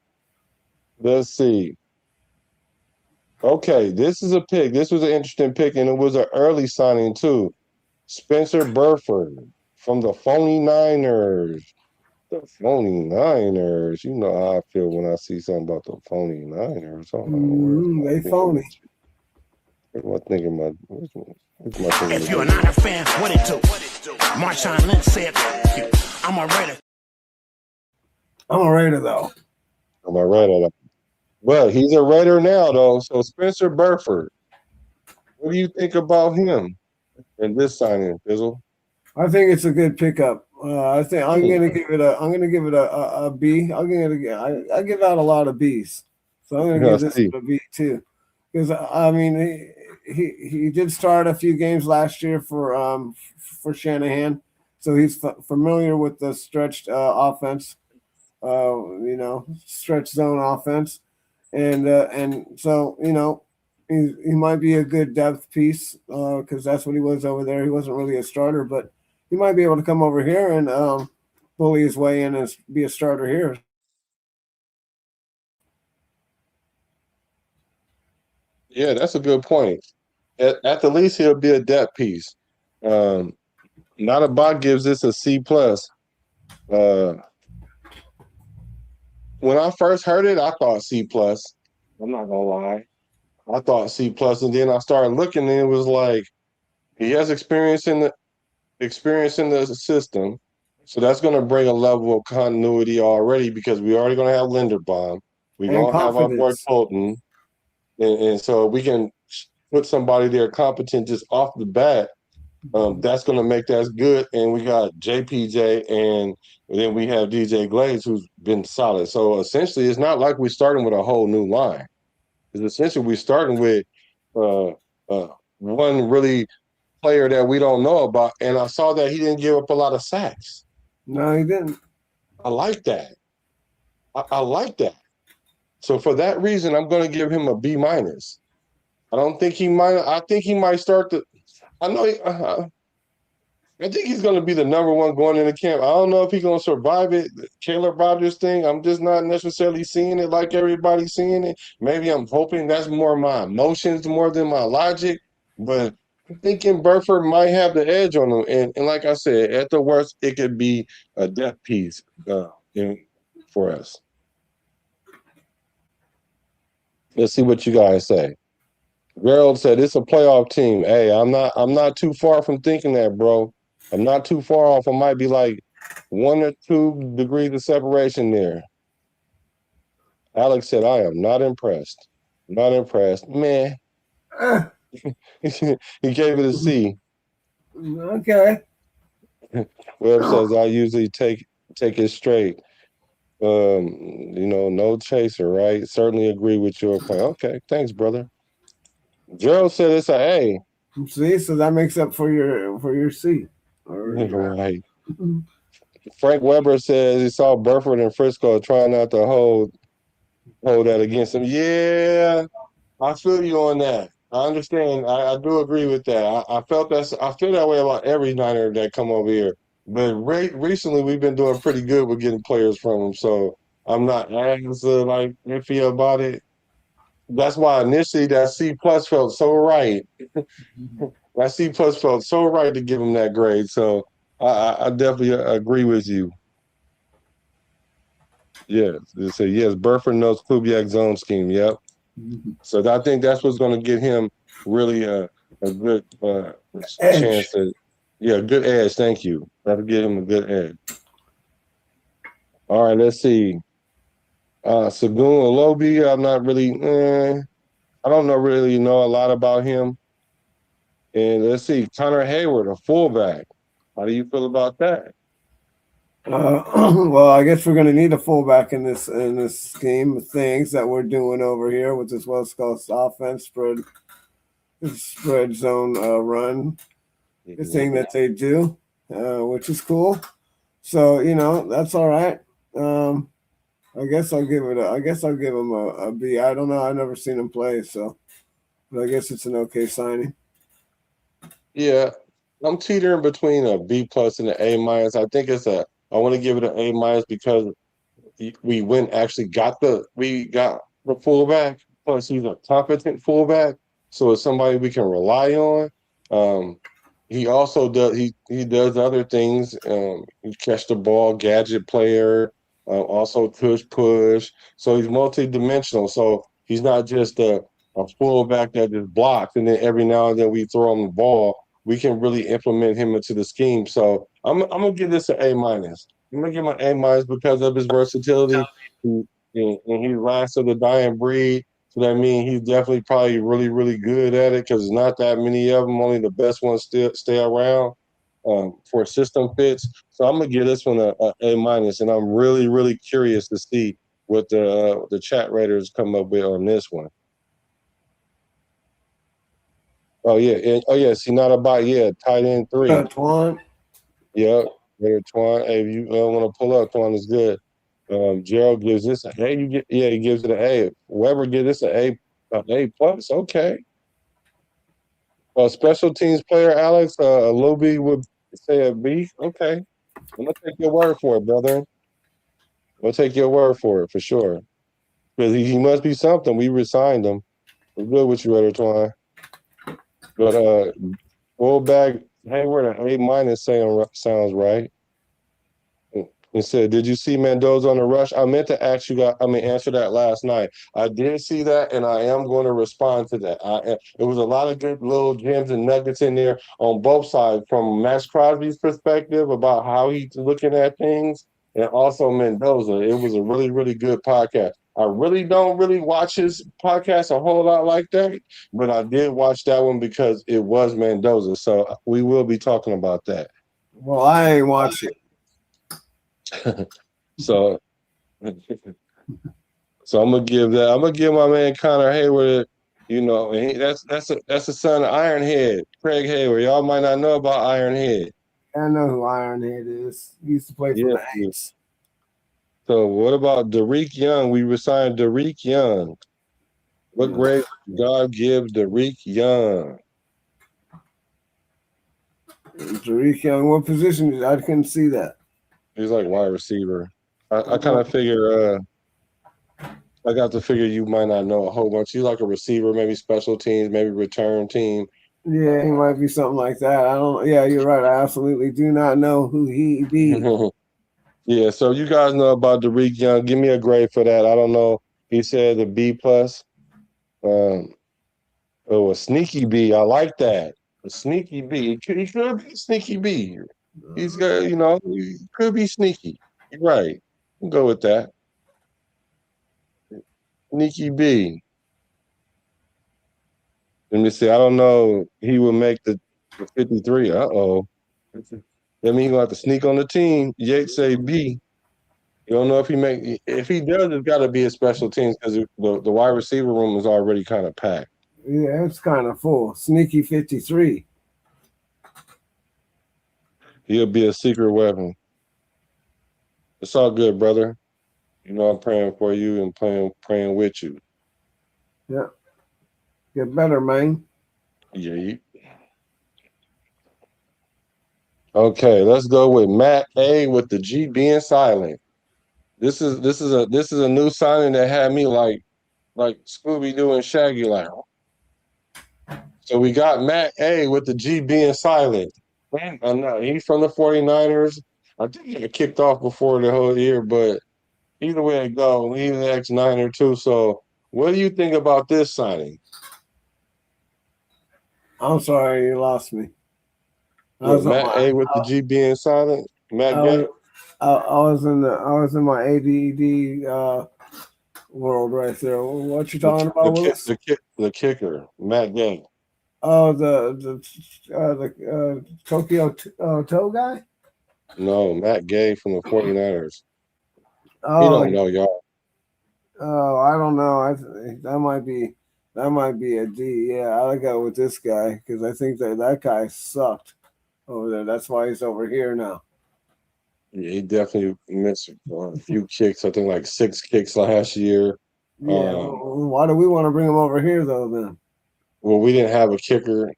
Speaker 1: let's see. Okay, this is a pick. This was an interesting pick, and it was an early signing too. Spencer Burford from the Phony Niners. The Phony Niners. You know how I feel when I see something about the Phony Niners. Oh,
Speaker 3: They phony.
Speaker 1: Where's my thinking? Where's my thinking?
Speaker 4: If you're not a fan, what it do? Marshawn Lynch said, I'm a Raider.
Speaker 3: I'm a Raider, though.
Speaker 1: I'm a Raider. Well, he's a Raider now, though. So Spencer Burford, what do you think about him in this signing, Fizzle?
Speaker 3: I think it's a good pickup. I think I'm gonna give it a B. I give out a lot of B's, so I'm gonna give this one a B too. Because I mean, he did start a few games last year for Shanahan, so he's familiar with the stretched offense, stretch zone offense, and so he might be a good depth piece because that's what he was over there. He wasn't really a starter, but he might be able to come over here and bully his way in and be a starter here.
Speaker 1: Yeah, that's a good point. At the least, he'll be a depth piece. Not a bot gives this a C plus. When I first heard it, I thought C plus. I'm not gonna lie. I thought C plus, and then I started looking, and it was like he has experience in the system, so that's going to bring a level of continuity already because we already going to have Linderbaum, we're
Speaker 3: And
Speaker 1: going to have our boy
Speaker 3: confidence.
Speaker 1: Colton, and so we can put somebody there competent just off the bat, that's going to make that good. And we got JPJ, and then we have DJ Glaze, who's been solid. So essentially, it's not like we're starting with a whole new line. It's essentially we're starting with uh, one really player that we don't know about. And I saw that he didn't give up a lot of sacks.
Speaker 3: No, he didn't.
Speaker 1: I like that. I like that. So for that reason, I'm going to give him a B minus. I don't think he might. I think he might start to. I know. I think he's going to be the number one going into camp. I don't know if he's going to survive it. The Caleb Rogers thing, I'm just not necessarily seeing it like everybody's seeing it. Maybe I'm hoping that's more my emotions more than my logic. But I'm thinking Burford might have the edge on him. And like I said, at the worst, it could be a death piece for us. Let's see what you guys say. Gerald said it's a playoff team. Hey, I'm not too far from thinking that, bro. I'm not too far off. I might be like 1 or 2 degrees of separation there. Alex said, I am not impressed. Not impressed. Man. He gave it a C.
Speaker 3: Okay.
Speaker 1: Webb says I usually take it straight. No chaser, right? Certainly agree with your point. Okay, thanks, brother. Gerald said it's a A.
Speaker 3: See, so that makes up for your C.
Speaker 1: Right. Frank Weber says he saw Burford and Frisco trying not to hold that against him. Yeah, I feel you on that. I understand. I do agree with that. I feel that way about every Niner that come over here. But recently we've been doing pretty good with getting players from them, so I'm not as iffy about it. That's why initially that C plus felt so right. That C plus felt so right to give him that grade. So I definitely agree with you. Yes, they say yes. Burford knows Kubiak's zone scheme. Yep. So I think that's what's going to get him really a good chance to, good edge. Thank you. That'll give him a good edge. All right, let's see. Sagoon Olobi, I'm not really. I don't really know a lot about him. And let's see, Connor Hayward, a fullback. How do you feel about that?
Speaker 3: Well, I guess we're going to need a fullback in this scheme of things that we're doing over here with this West Coast offense spread zone run, the thing that they do, which is cool. So that's all right. I guess I'll give him a B. I don't know. I've never seen him play, but I guess it's an okay signing.
Speaker 1: Yeah, I'm teetering between a B plus and an A minus. I think I want to give it an A minus because we got the fullback. Plus, he's a competent fullback, so it's somebody we can rely on. He also does he does other things. He catch the ball, gadget player, also push. So he's multidimensional. So he's not just a fullback that just blocks, and then every now and then we throw him the ball. We can really implement him into the scheme. So I'm gonna give this an A minus. I'm gonna give him an A minus because of his versatility. And he's last of the dying breed. So that means he's definitely probably really, really good at it because not that many of them. Only the best ones still stay around for system fits. So I'm gonna give this one a A minus, and I'm really, really curious to see what the chat raters come up with on this one. Oh yeah, see not about tight end 3.
Speaker 3: Twan.
Speaker 1: Yep, Twan. Hey, if you want to pull up, Twan is good. Gerald gives this a A. He gives it an A. Weber gives this an A plus. Okay. Special teams player Alex Lobi would say a B. Okay, I'm gonna take your word for it, brother. We'll take your word for it for sure. Because he must be something. We resigned him. We're good with you, Raider Twine. But fullback Hayward an A minus sounds right. He said, "Did you see Mendoza on the rush?" I meant to answer that last night. I did see that, and I am going to respond to that. It was a lot of good little gems and nuggets in there on both sides, from Max Crosby's perspective about how he's looking at things, and also Mendoza. It was a really, really good podcast. I really don't really watch his podcast a whole lot like that, but I did watch that one because it was Mendoza. So we will be talking about that.
Speaker 3: Well, I ain't watched it.
Speaker 1: So, so I'm gonna give my man Connor Hayward. You know, and that's the son of Ironhead, Craig Hayward. Y'all might not know about Ironhead.
Speaker 3: I know who Ironhead is. He used to play for
Speaker 1: Yeah.
Speaker 3: the Aints.
Speaker 1: So what about Derek Young? We resigned Derek Young. What grade God give Derek Young?
Speaker 3: Tariq Young, what position is I couldn't see that.
Speaker 1: He's like wide receiver. I kind of figure I got to figure you might not know a whole bunch. He's like a receiver, maybe special teams, maybe return team.
Speaker 3: Yeah, he might be something like that. I don't. Yeah, you're right. I absolutely do not know who he be.
Speaker 1: Yeah, so you guys know about Derek Young. Give me a grade for that. I don't know. He said a B plus. Oh, a sneaky B. I like that. A sneaky B. He could be a sneaky B. He's got, he could be sneaky. You're right. We'll go with that. Sneaky B. Let me see. I don't know. He will make the 53. Uh-oh. That means he's gonna have to sneak on the team. Yates say B. You don't know if he does, it's gotta be a special teams because the wide receiver room is already kind of packed.
Speaker 3: Yeah, it's kind of full. Sneaky 53.
Speaker 1: He'll be a secret weapon. It's all good, brother. You know I'm praying for you and praying with you.
Speaker 3: Yeah. Get better, man.
Speaker 1: Yeah. Okay, let's go with Matt A with the G being silent. This is a new signing that had me like Scooby Doo and Shaggy like. So we got Matt A with the G being silent. I know he's from the 49ers. I think he got kicked off before the whole year, but either way it go, he's an ex-Niner too. So what do you think about this signing?
Speaker 3: I'm sorry, you lost me.
Speaker 1: Matt A with the G being silent. Matt Gay.
Speaker 3: I was in my ADD world right there. What you talking about, Willis?
Speaker 1: The kicker, Matt Gay.
Speaker 3: Oh, the Tokyo Toe guy?
Speaker 1: No, Matt Gay from the 49ers.
Speaker 3: Oh,
Speaker 1: he don't know, y'all.
Speaker 3: Oh, I don't know. That might be a D. Yeah, I'll go with this guy because I think that guy sucked over there. That's why he's over here now.
Speaker 1: Yeah, he definitely missed a few kicks. I think like 6 kicks last year.
Speaker 3: Yeah. Why do we want to bring him over here though? Then.
Speaker 1: Well, we didn't have a kicker,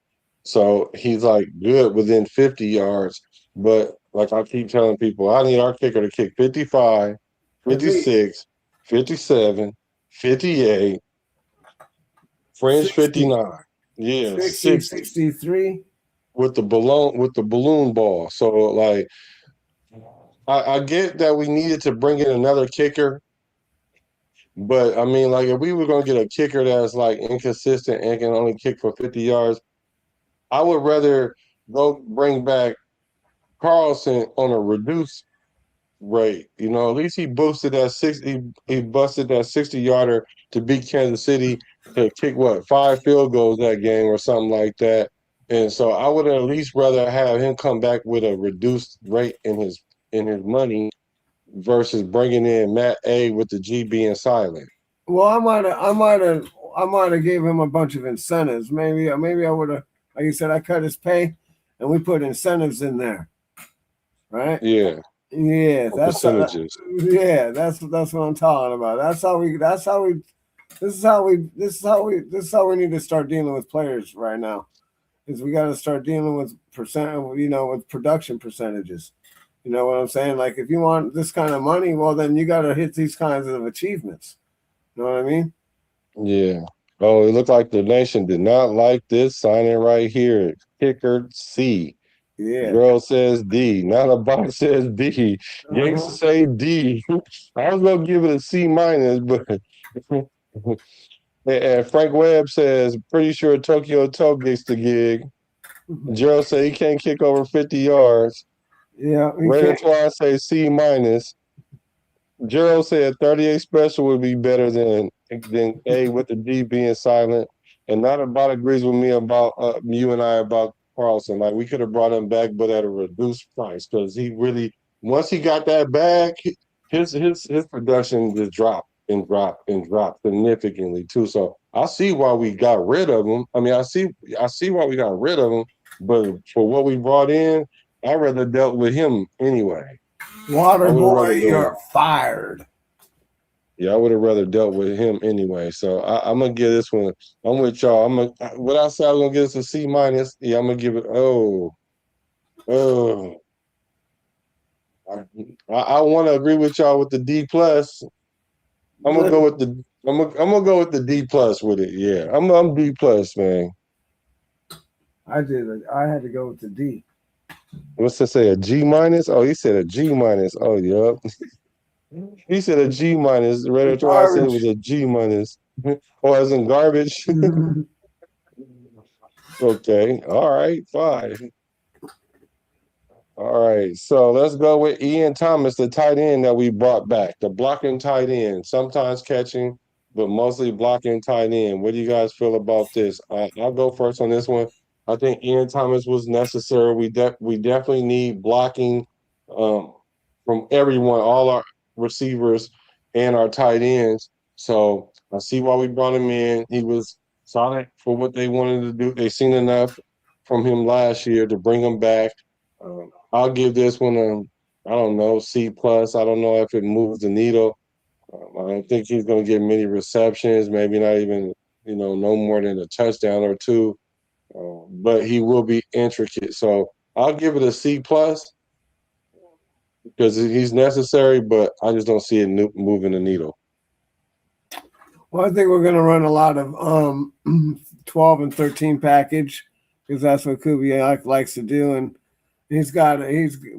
Speaker 1: so he's like good within 50 yards. But like I keep telling people, I need our kicker to kick 55, 56, 57, 58, French
Speaker 3: 60,
Speaker 1: 59. Yeah, 60,
Speaker 3: 63
Speaker 1: with the balloon ball. So like I get that we needed to bring in another kicker, but I mean, like if we were gonna get a kicker that's like inconsistent and can only kick for 50 yards, I would rather go bring back Carlson on a reduced rate. At least he boosted that 60. He busted that 60-yarder to beat Kansas City to kick 5 field goals that game or something like that. And so I would at least rather have him come back with a reduced rate in his money versus bringing in Matt A with the G being silent.
Speaker 3: Well, I might have gave him a bunch of incentives. Maybe I would have, like you said, I cut his pay, and we put incentives in there, right?
Speaker 1: Yeah.
Speaker 3: Yeah, that's
Speaker 1: percentages.
Speaker 3: That's what I'm talking about. This is how we need to start dealing with players right now. Is we got to start dealing with with production percentages. You know what I'm saying? Like if you want this kind of money, well then you got to hit these kinds of achievements. You know what I mean?
Speaker 1: Yeah. Oh, it looked like the nation did not like this signing right here. Kicker C.
Speaker 3: Yeah.
Speaker 1: Girl says D. Not a box says D. Yanks say D. I was gonna give it a C minus, but and Frank Webb says pretty sure Tokyo Toe gets the gig. Gerald say he can't kick over 50 yards.
Speaker 3: Yeah.
Speaker 1: Ray Antoine say C minus. Gerald said 38 special would be better than A with the D being silent. And not about agrees with me about you and I about Carlson. Like we could have brought him back, but at a reduced price because he really once he got that bag, his production just dropped and dropped and dropped significantly too. So I see why we got rid of him. I mean, I see why we got rid of him, but for what we brought in, I'd rather dealt with him anyway. I
Speaker 3: Water
Speaker 1: would have
Speaker 3: boy,
Speaker 1: rather dealt
Speaker 3: you're fired.
Speaker 1: yeah, I would have rather dealt with him anyway. So I'm gonna give this one. I'm with y'all. What I said I was gonna give this a C minus. Yeah, I'm gonna give it. Oh. I want to agree with y'all with the D plus. I'm gonna go with the. I'm gonna go with the D plus with it. Yeah, I'm D plus, man.
Speaker 3: I did. I had to go with the D.
Speaker 1: What's to say a G minus? Oh, he said a G minus. Oh, yup. He said a G minus. Right after I said it was
Speaker 3: Garbage.
Speaker 1: a G minus. Oh, as in garbage. Okay. All right. Fine. All right, so let's go with Ian Thomas, the tight end that we brought back, the blocking tight end, sometimes catching, but mostly blocking tight end. What do you guys feel about this? I'll go first on this one. I think Ian Thomas was necessary. We definitely need blocking um, from everyone, all our receivers and our tight ends. So I see why we brought him in. He was solid for what they wanted to do. They seen enough from him last year to bring him back. I'll give this one I don't know, C plus. I don't know if it moves the needle. I don't think he's going to get many receptions. Maybe not even no more than a touchdown or two. But he will be intricate. So I'll give it a C plus because he's necessary. But I just don't see it moving the needle.
Speaker 3: Well, I think we're going to run a lot of 12 and 13 package because that's what Kubiak likes to do, and he's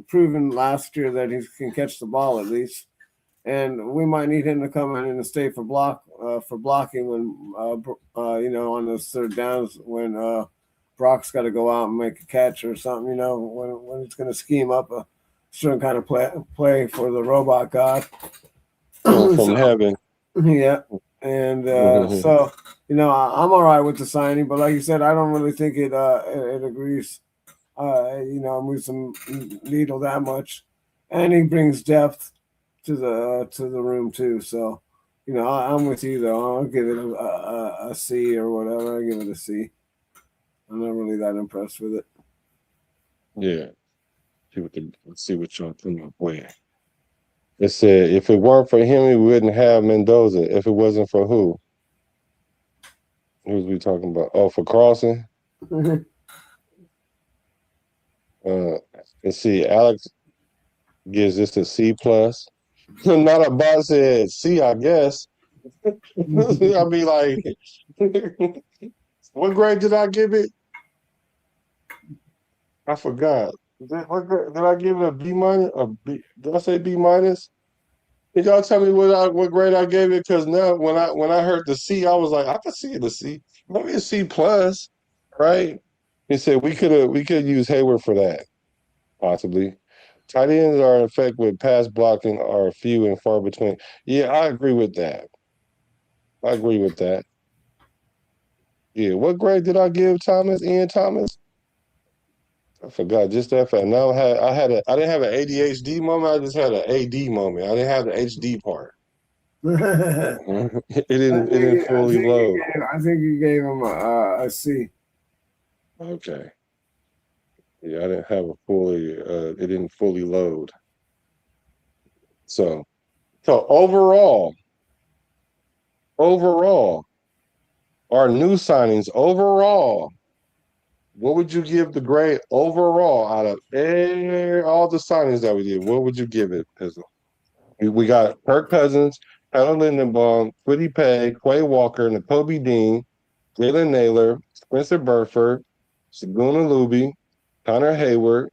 Speaker 3: proven last year that he can catch the ball at least, and we might need him to come in and stay for blocking when on those third downs when Brock's got to go out and make a catch or something. When it's going to scheme up a certain kind of play for the robot god.
Speaker 1: From
Speaker 3: So
Speaker 1: heaven.
Speaker 3: yeah. And so, I'm all right with the signing, but like you said, I don't really think it agrees, moves some needle that much, and he brings depth to the room too. So, I'm with you though. I'll give it a C or whatever. I give it a C. I'm not really that impressed with it.
Speaker 1: Yeah. Let's see what y'all think of where. It said if it weren't for him, we wouldn't have Mendoza. If it wasn't for who? Who was we talking about? Oh, for Carlson. Let's see. Alex gives this a C plus. Not a boss said C, I guess. I'll be like, what grade did I give it? I forgot. Did I give it a B minus? A B? Did I say B minus? Can y'all tell me what grade I gave it? Because now when I heard the C, I was like, I could see it a C. Maybe a C plus, right? He said we could use Hayward for that, possibly. Tight ends are in effect with pass blocking are few and far between. Yeah, I agree with that. I agree with that. Yeah, what grade did I give Thomas? Ian Thomas? I forgot just that fact. Now I didn't have an ADHD moment. I just had an AD moment. I didn't have the HD part. It didn't fully load.
Speaker 3: I think you gave him a C.
Speaker 1: Okay. Yeah, I didn't have a fully. It didn't fully load. So overall, our new signings overall. What would you give the grade overall out of all the signings that we did? What would you give it? We got Kirk Cousins, Tyler Linderbaum, Kwity Paye, Quay Walker, Nakobe Dean, Jalen Naylor, Spencer Burford, Saguna Luby, Connor Hayward,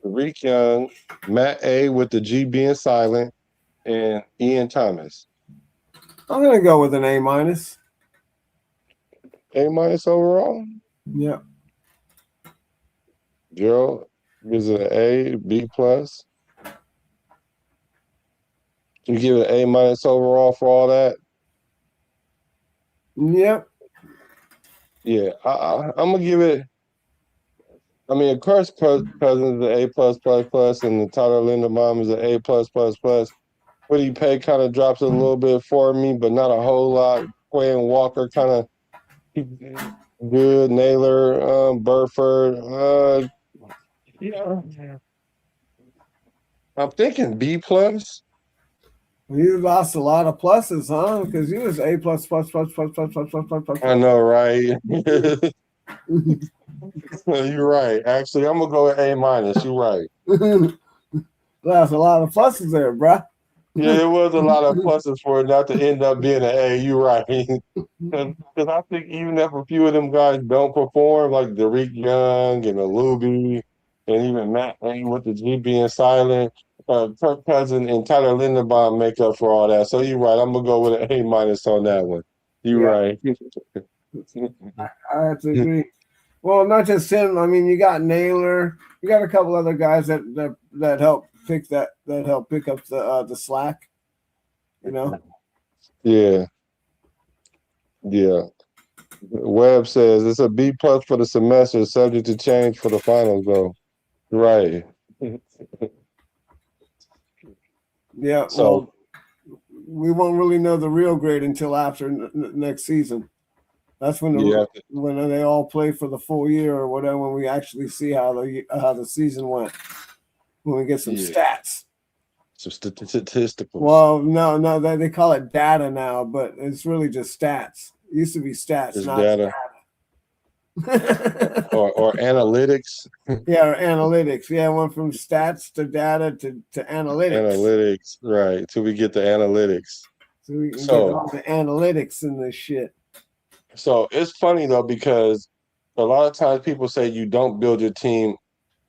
Speaker 1: Tariq Young, Matt A with the G being silent, and Ian Thomas.
Speaker 3: I'm gonna go with an A minus.
Speaker 1: A minus overall?
Speaker 3: Yeah.
Speaker 1: Gerald gives it an A, B plus. You give it an A- overall for all that?
Speaker 3: Yep.
Speaker 1: Yeah, I'm gonna give it. I mean, of course, Cousins is an A plus plus plus, and the Tyler Linderbaum is an A plus plus plus. What he paid kind of drops a little bit for me, but not a whole lot. Quay and Walker kind of good. Naylor, Burford. Yeah, I'm thinking B plus.
Speaker 3: You lost a lot of pluses, huh? Because you was A plus plus plus plus plus plus plus plus plus
Speaker 1: I
Speaker 3: plus.
Speaker 1: know, right? You're right. Actually, I'm gonna go with A minus. You're right.
Speaker 3: That's a lot of pluses there, bruh.
Speaker 1: Yeah, it was a lot of pluses for it not to end up being an A. You're right. Because I think even if a few of them guys don't perform, like Derek Young and Alubi, and even Matt Lane with the G being silent, Kirk Cousin and Tyler Linderbaum make up for all that. So you're right. I'm gonna go with an A minus on that one. You're
Speaker 3: Yeah,
Speaker 1: right.
Speaker 3: I have to agree. Well, not just him. I mean, you got Naylor. You got a couple other guys that help pick up the slack. You know.
Speaker 1: Yeah, yeah. Webb says it's a B plus for the semester, subject to change for the finals, though. Right.
Speaker 3: Yeah.
Speaker 1: So
Speaker 3: Well, we won't really know the real grade until after next season. That's
Speaker 1: yeah,
Speaker 3: when they all play for the full year or whatever. When we actually see how the season went. When we get some
Speaker 1: yeah.
Speaker 3: stats.
Speaker 1: Some statisticals.
Speaker 3: Well, no, they call it data now, but it's really just stats. It used to be stats,
Speaker 1: Just
Speaker 3: not
Speaker 1: data
Speaker 3: data.
Speaker 1: or analytics.
Speaker 3: Yeah, or analytics. Yeah, went from stats to data to analytics.
Speaker 1: Analytics, right. Till we get the analytics.
Speaker 3: So we can get
Speaker 1: So
Speaker 3: all the analytics in this shit.
Speaker 1: so it's funny though, because a lot of times people say you don't build your team,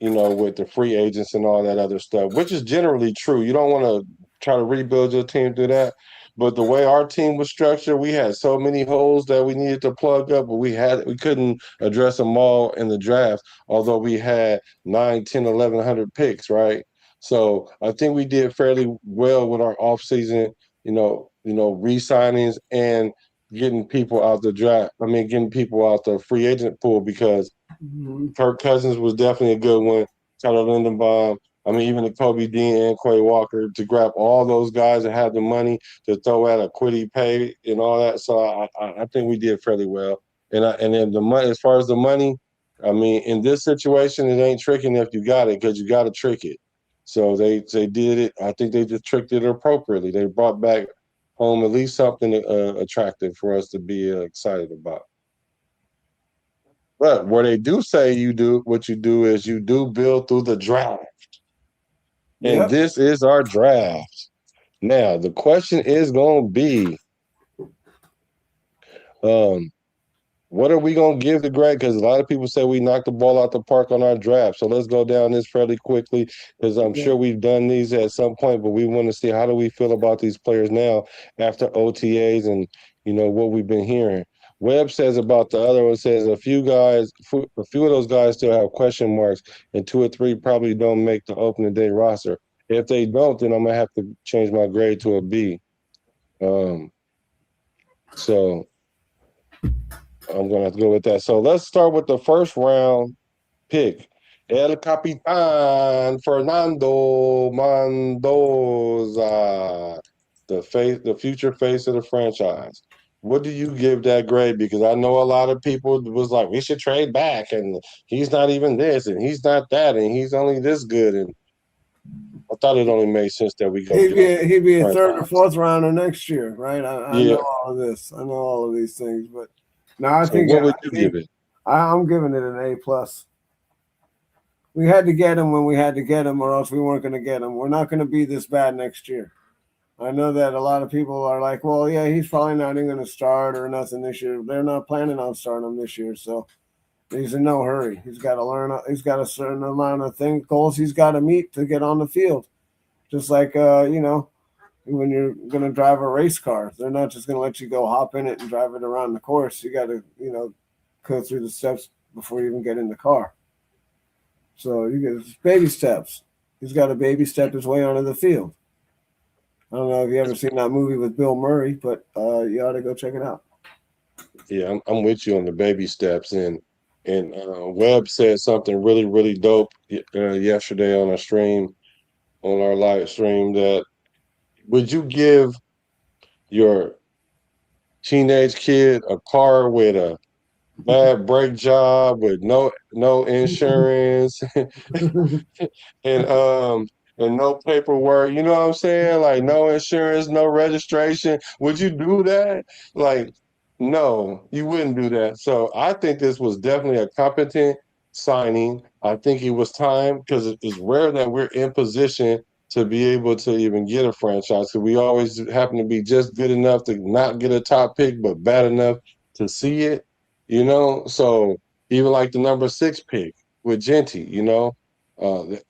Speaker 1: with the free agents and all that other stuff, which is generally true. You don't want to try to rebuild your team through that. But the way our team was structured, we had so many holes that we needed to plug up, but we couldn't address them all in the draft, although we had 9, 10, 1100 picks, right? So I think we did fairly well with our offseason, re-signings and getting people out the draft. I mean, getting people out the free agent pool, because
Speaker 3: Mhm.
Speaker 1: Kirk Cousins was definitely a good one. Tyler Linderbaum. I mean, even the Kobe Dean and Quay Walker, to grab all those guys that had the money to throw at a quiddy pay and all that. So I think we did fairly well. And then the money, as far as the money, I mean, in this situation, it ain't tricking if you got it, because you got to trick it. So they did it. I think they just tricked it appropriately. They brought back home at least something attractive for us to be excited about. But what they do say what you do is you do build through the draft. And
Speaker 3: Yep.
Speaker 1: this is our draft. Now, the question is going to be, um, what are we going to give to Greg? Because a lot of people say we knocked the ball out the park on our draft. So let's go down this fairly quickly, because I'm
Speaker 3: Yeah.
Speaker 1: sure we've done these at some point, but we want to see, how do we feel about these players now after OTAs and, what we've been hearing. Webb says about the other one, says a few of those guys still have question marks, and 2 or 3 probably don't make the opening day roster. If they don't, then I'm gonna have to change my grade to a B. So I'm gonna have to go with that. So let's start with the first round pick. El Capitan Fernando Mendoza, the future face of the franchise. What do you give that grade? Because I know a lot of people was like, we should trade back, and he's not even this, and he's not that, and he's only this good. And I thought it only made sense that we go get him from
Speaker 3: He'd be a
Speaker 1: the
Speaker 3: third or
Speaker 1: franchise.
Speaker 3: fourth rounder next year, right? I
Speaker 1: Yeah.
Speaker 3: know all of this. I know all of these things, but no, I
Speaker 1: So
Speaker 3: think
Speaker 1: what would you give it?
Speaker 3: I'm giving it an A plus. We had to get him when we had to get him, or else we weren't going to get him. We're not going to be this bad next year. I know that a lot of people are like, well, yeah, he's probably not even going to start or nothing this year. They're not planning on starting him this year, so he's in no hurry. He's got to learn. He's got a certain amount of goals he's got to meet to get on the field. Just like when you're going to drive a race car, they're not just going to let you go hop in it and drive it around the course. You got to go through the steps before you even get in the car. So you get baby steps. He's got to baby step his way onto the field. I don't know if you ever seen that movie with Bill Murray, but you ought to go check it out.
Speaker 1: Yeah, I'm with you on the baby steps. And Webb said something really, really dope yesterday on our stream, on our live stream, that would you give your teenage kid a car with a bad brake job with no insurance and and no paperwork, you know what I'm saying? Like no insurance, no registration. Would you do that? Like, no, you wouldn't do that. So I think this was definitely a competent signing. I think it was time because it's rare that we're in position to be able to even get a franchise. So we always happen to be just good enough to not get a top pick, but bad enough to see it, you know? So even like the number 6 pick with Genty, you know,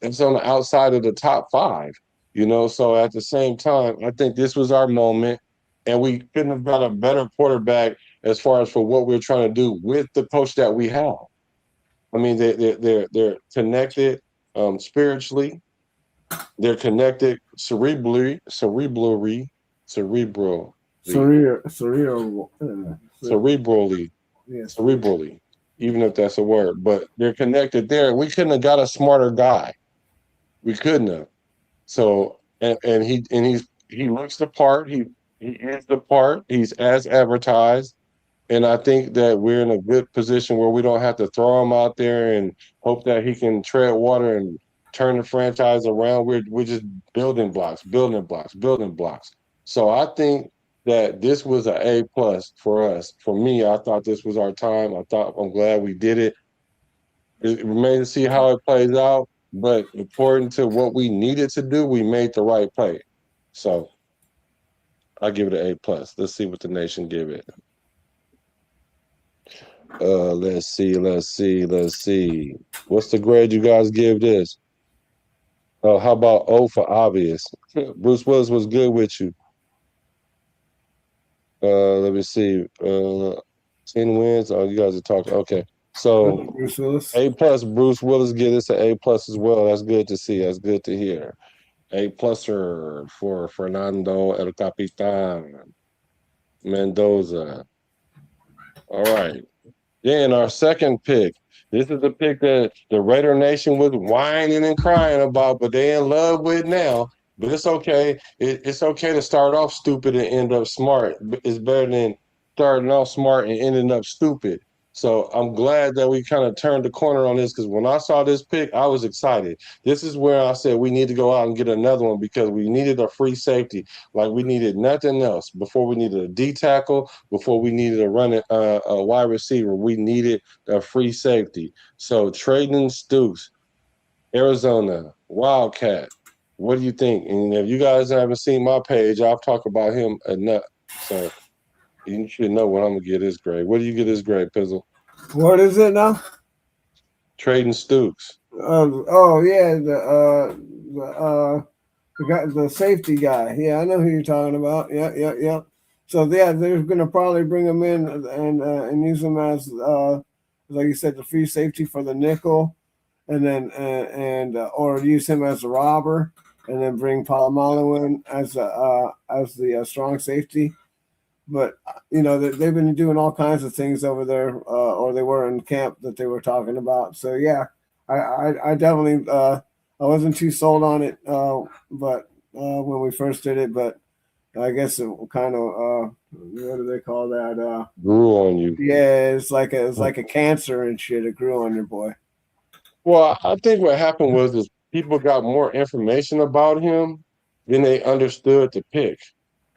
Speaker 1: it's on the outside of the top 5, you know. So at the same time, I think this was our moment, and we couldn't have got a better quarterback as far as for what we're trying to do with the coach that we have. I mean, they're connected spiritually, they're connected cerebrally,
Speaker 3: Surreal.
Speaker 1: cerebrally,
Speaker 3: Yes.
Speaker 1: cerebrally, even if that's a word. But they're connected there. We couldn't have got a smarter guy. We couldn't have. So he looks the part. He is the part. He's as advertised. And I think that we're in a good position where we don't have to throw him out there and hope that he can tread water and turn the franchise around. We're just building blocks, building blocks, building blocks. So I think that this was an A plus for us. For me, I thought this was our time. I'm glad we did it. It remains to see how it plays out. But according to what we needed to do, we made the right play. So I give it an A plus. Let's see what the nation give it. Let's see. What's the grade you guys give this? Oh, how about O for obvious? Bruce Willis was good with you. Let me see. 10 wins. Oh, you guys are talking. Okay. So
Speaker 3: Bruce Willis.
Speaker 1: A plus, Bruce Willis give this an A plus as well. That's good to see. That's good to hear. A pluser for Fernando El Capitan Mendoza. All right. Then our second pick. This is the pick that the Raider Nation was whining and crying about, but they in love with now. But it's okay. It's okay to start off stupid and end up smart. It's better than starting off smart and ending up stupid. So I'm glad that we kind of turned the corner on this because when I saw this pick, I was excited. This is where I said we need to go out and get another one because we needed a free safety. Like we needed nothing else before we needed a D tackle, before we needed a wide receiver. We needed a free safety. So Traden Stukes, Arizona Wildcat. What do you think? And if you guys haven't seen my page, I've talked about him enough. So you should know what I'm gonna get his grade. What do you get his grade, Pizzle?
Speaker 3: What is it now?
Speaker 1: Traden Stukes.
Speaker 3: Oh yeah, the guy, the safety guy. Yeah, I know who you're talking about. Yeah, yeah, yeah. So yeah, they're gonna probably bring him in and use him as like you said, the free safety for the nickel, and then or use him as a robber, and then bring Palomalu in as the strong safety. But you know they've been doing all kinds of things over there, or they were in camp that they were talking about. So yeah, I definitely I wasn't too sold on it, but when we first did it, but I guess it kind of what do they call that?
Speaker 1: Grew on you.
Speaker 3: Yeah, it's like a cancer and shit. It grew on your boy.
Speaker 1: Well, I think what happened was is people got more information about him than they understood the pick.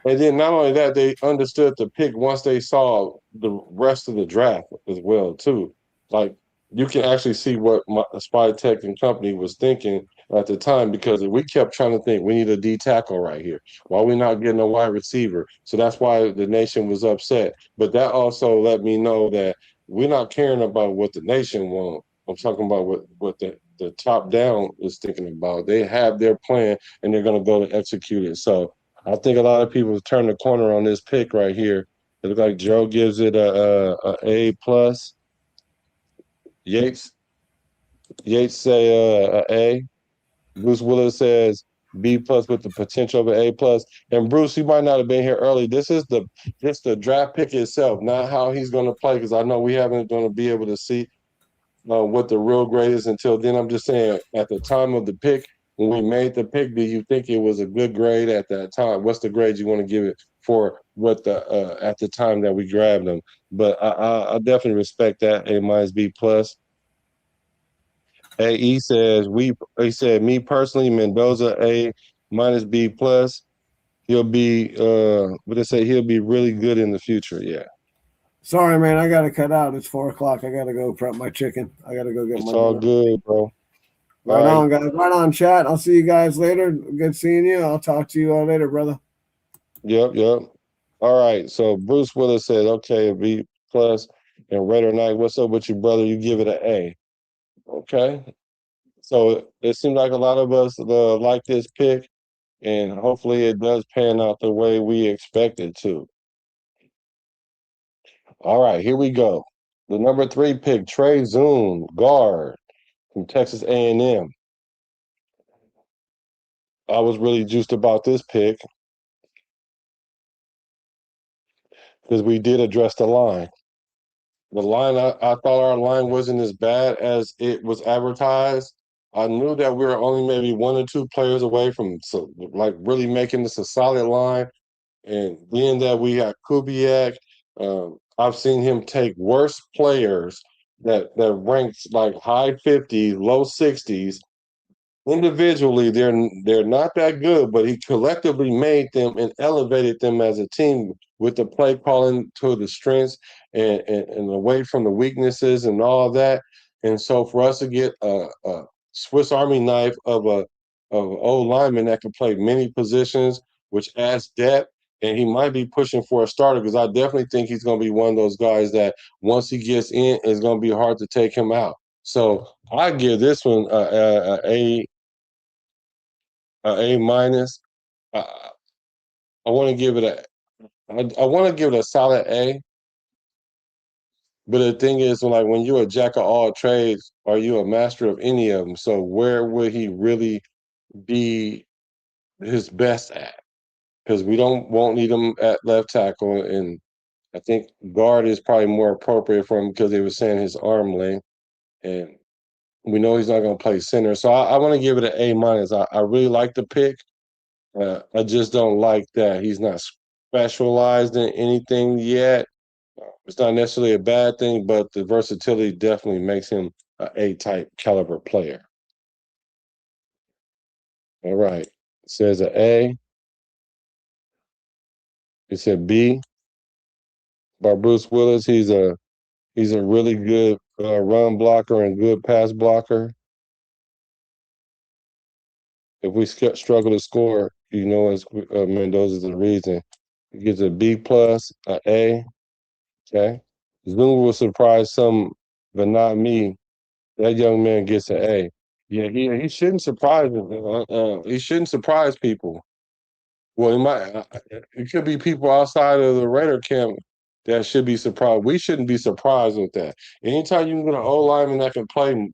Speaker 1: And then not only that, they understood the pick once they saw the rest of the draft as well too. Like you can actually see what Spy Tech and company was thinking at the time because we kept trying to think we need a D tackle right here. Why are we not getting a wide receiver? So that's why the nation was upset. But that also let me know that we're not caring about what the nation wants. I'm talking about what the top down is thinking about. They have their plan and they're going to go to execute it. So I think a lot of people have turned the corner on this pick right here. It looks like Joe gives it a A plus. Yates say a A. Bruce Willis says B plus with the potential of an A plus. And Bruce, you might not have been here early. This is the draft pick itself, not how he's going to play, because I know we haven't going to be able to see what the real grade is until then. I'm just saying, at the time of the pick, when we made the pick, do you think it was a good grade at that time? What's the grade you want to give it for what the at the time that we grabbed him? But I definitely respect that. A minus B plus. AE says he said me personally, Mendoza A minus B plus. He'll be what they say, he'll be really good in the future. Yeah.
Speaker 3: Sorry, man, I gotta cut out. It's 4 o'clock. I gotta go prep my chicken. I gotta go get
Speaker 1: It's
Speaker 3: my
Speaker 1: all
Speaker 3: dinner.
Speaker 1: good, bro.
Speaker 3: Right
Speaker 1: All right.
Speaker 3: on, guys. Right on, chat. I'll see you guys later. Good seeing you. I'll talk to you all later, brother.
Speaker 1: Yep. All right. So Bruce Willis said, okay, a B plus. And Raider Knight, what's up with you, brother? You give it an A. Okay. So it seems like a lot of us like this pick, and hopefully it does pan out the way we expect it to. All right, here we go. The number 3 pick, Trey Zoom, guard from Texas A&M. I was really juiced about this pick because we did address the line. The line, I thought our line wasn't as bad as it was advertised. I knew that we were only maybe 1 or 2 players away from like really making this a solid line. And being that we got Kubiak, I've seen him take worse players that ranks like high 50s, low 60s. Individually, they're not that good, but he collectively made them and elevated them as a team with the play calling to the strengths and away from the weaknesses and all of that. And so for us to get a Swiss Army knife of an old lineman that can play many positions, which adds depth, and he might be pushing for a starter, because I definitely think he's going to be one of those guys that once he gets in, it's going to be hard to take him out. So I give this one A minus. I, I want to give it I want to give it a solid A. But the thing is, when you're a jack of all trades, are you a master of any of them? So where would he really be his best at? Because we won't need him at left tackle, and I think guard is probably more appropriate for him because they were saying his arm length, and we know he's not going to play center. So I want to give it an A minus. I really like the pick. I just don't like that he's not specialized in anything yet. It's not necessarily a bad thing, but the versatility definitely makes him an A-type caliber player. All right. It says an A. It said B by Bruce Willis. He's a really good run blocker and good pass blocker. If we struggle to score, it's Mendoza's the reason. He gets a B plus, an A. Okay. Zoom will surprise some, but not me. That young man gets an A. Yeah, he shouldn't surprise. He shouldn't surprise people. Well, it could be people outside of the Raider camp that should be surprised. We shouldn't be surprised with that. Anytime you can get an O lineman that can play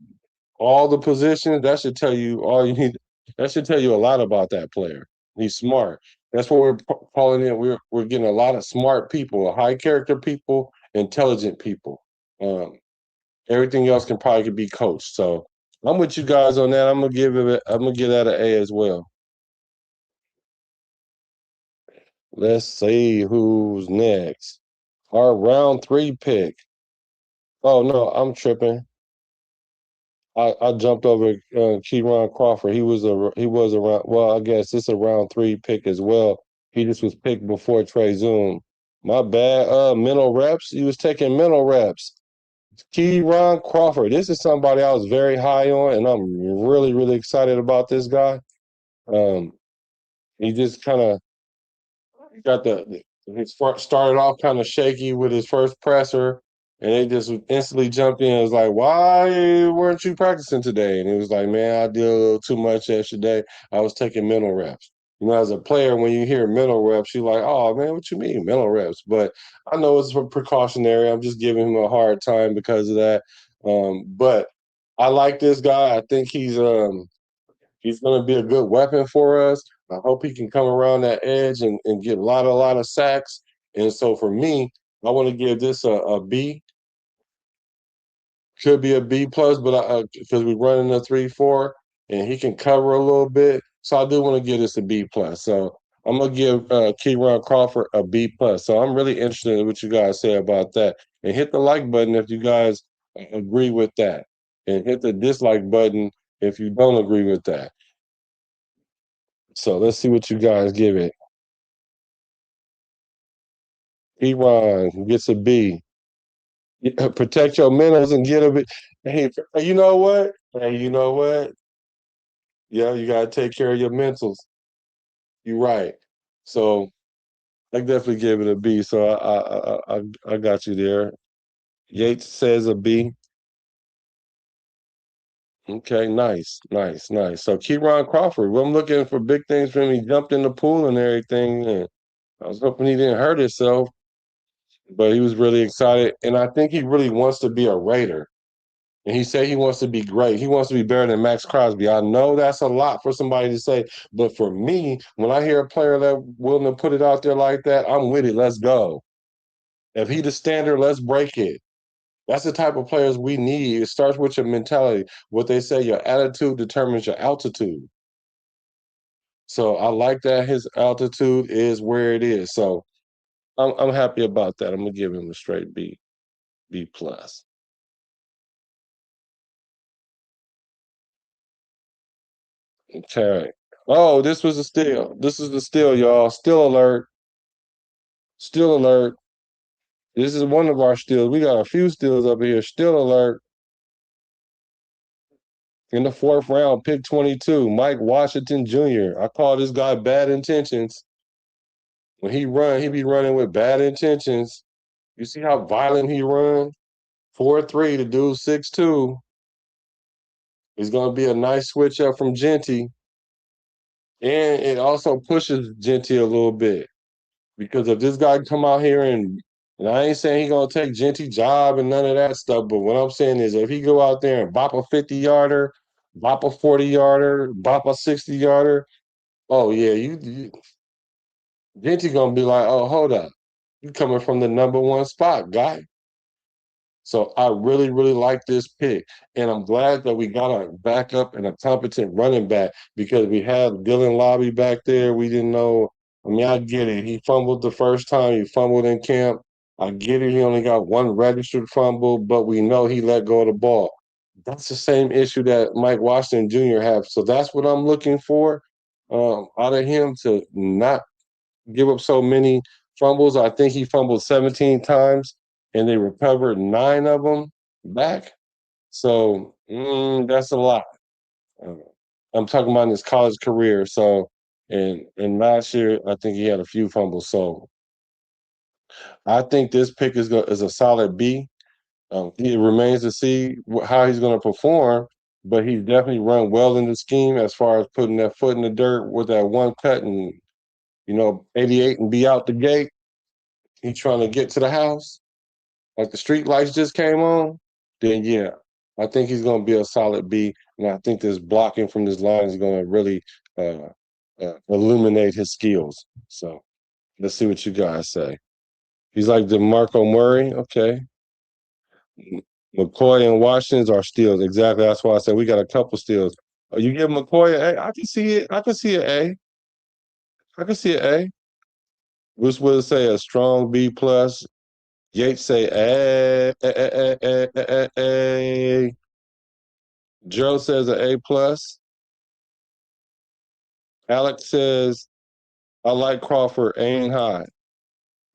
Speaker 1: all the positions, that should tell you all you need. That should tell you a lot about that player. He's smart. That's what we're calling it. We're getting a lot of smart people, high character people, intelligent people. Um, Everything else could be coached. So I'm with you guys on that. I'm gonna give that an A as well. Let's see who's next. Our round 3 pick. Oh no, I'm tripping. I jumped over Keyron Crawford. He was around. Well, I guess it's a round 3 pick as well. He just was picked before Trey Zoom. My bad. Mental reps. He was taking mental reps. Keyron Crawford. This is somebody I was very high on, and I'm really, really excited about this guy. Um, he just kind of got he started off kind of shaky with his first presser, and they just instantly jumped in. It was like, why weren't you practicing today? And he was like, man, I did a little too much yesterday. I was taking mental reps. As a player, when you hear mental reps, you're like, oh man, what you mean mental reps? But I know it's precautionary. I'm just giving him a hard time because of that. But I like this guy. I think He's going to be a good weapon for us. I hope he can come around that edge and get a lot of sacks. And so for me, I want to give this a B. Could be a B plus, but because we're running a 3-4 and he can cover a little bit, so I do want to give this a B plus. So I'm gonna give Keyron Crawford a B plus. So I'm really interested in what you guys say about that, and hit the like button if you guys agree with that, and hit the dislike button if you don't agree with that. So let's see what you guys give it. Keyron gets a B. Protect your mentals and get a bit. Hey, you know what? Hey, you know what? Yeah, you gotta take care of your mentals. You're right. So I definitely gave it a B. So I got you there. Yates says a B. Okay, nice. So Keyron Crawford. Well, I'm looking for big things from him. He jumped in the pool and everything, and I was hoping he didn't hurt himself, but he was really excited. And I think he really wants to be a Raider. And he said he wants to be great. He wants to be better than Max Crosby. I know that's a lot for somebody to say, but for me, when I hear a player that willing to put it out there like that, I'm with it. Let's go. If he the standard, let's break it. That's the type of players we need. It starts with your mentality. What they say, your attitude determines your altitude. So I like that his altitude is where it is. So I'm happy about that. I'm gonna give him a straight B, B plus. Okay. Oh, this was a steal. This is the steal, y'all. Still alert. Still alert. This is one of our steals. We got a few steals up here. Still alert. In the fourth round, pick 22, Mike Washington Jr. I call this guy bad intentions. When he be running with bad intentions. You see how violent he run? 4-3 to do 6'2". He's gonna be a nice switch up from Genty. And it also pushes Genty a little bit. Because if this guy come out here and I ain't saying he gonna take Genty job and none of that stuff, but what I'm saying is if he go out there and bop a 50-yarder, bop a 40-yarder, bop a 60-yarder, oh yeah, you Genty gonna be like, oh, hold up. You coming from the number one spot, guy. So I really like this pick. And I'm glad that we got a backup and a competent running back because we had Dylan Lobby back there. We didn't know. I mean, I get it. He fumbled the first time. He fumbled in camp. I get it. He only got one registered fumble, but we know he let go of the ball. That's the same issue that Mike Washington Jr. have. So that's what I'm looking for out of him to not give up so many fumbles. I think he fumbled 17 times and they recovered 9 of them back. So that's a lot. Uh, I'm talking about his college career. So, and last year I think he had a few fumbles. So I think this pick is a solid B. It remains to see how he's going to perform, but he's definitely run well in the scheme as far as putting that foot in the dirt with that one cut and 88 and be out the gate. He's trying to get to the house, like the street lights just came on, then yeah, I think he's going to be a solid B. And I think this blocking from this line is going to really illuminate his skills. So let's see what you guys say. He's like DeMarco Murray. Okay. McCoy and Washington's are steals. Exactly. That's why I said we got a couple steals. You give McCoy an A? I can see it. I can see an A. I can see an A. Bruce would say a strong B plus. Yates say A. Joe says an A plus. Alex says I like Crawford. Ain't high.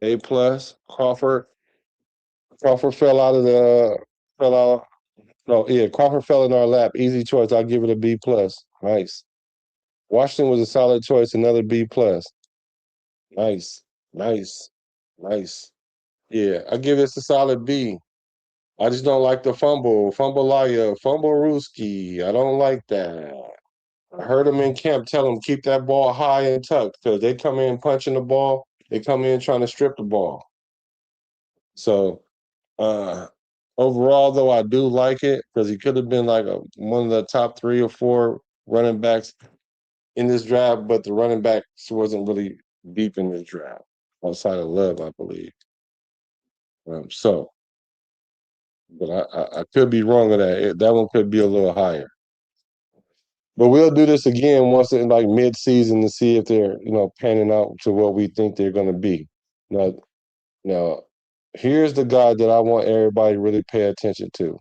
Speaker 1: A plus. Crawford fell out. No, yeah, Crawford fell in our lap. Easy choice. I'll give it a B plus. Nice. Washington was a solid choice. Another B plus. Nice, nice, nice. Yeah, I give this a solid B. I just don't like the fumble liar, fumble Rooski. I don't like that. I heard him in camp tell him keep that ball high and tucked because they come in punching the ball. They come in trying to strip the ball. So uh overall, though, I do like it because he could have been like one of the top 3 or 4 running backs in this draft, but the running backs wasn't really deep in this draft outside of Love, I believe. But I could be wrong on that. That one could be a little higher. But we'll do this again once in like mid-season to see if they're panning out to what we think they're going to be. Now, now, here's the guy that I want everybody to really pay attention to.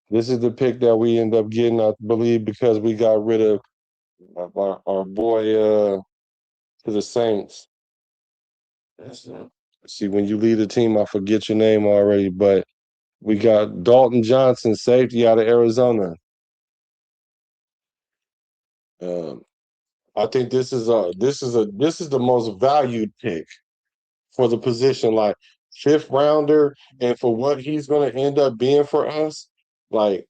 Speaker 1: This is the pick that we end up getting, I believe, because we got rid of our boy to the Saints. See, when you lead a team, I forget your name already, but we got Dalton Johnson, safety out of Arizona. Um, I think this is the most valued pick for the position, like fifth rounder, and for what he's going to end up being for us. Like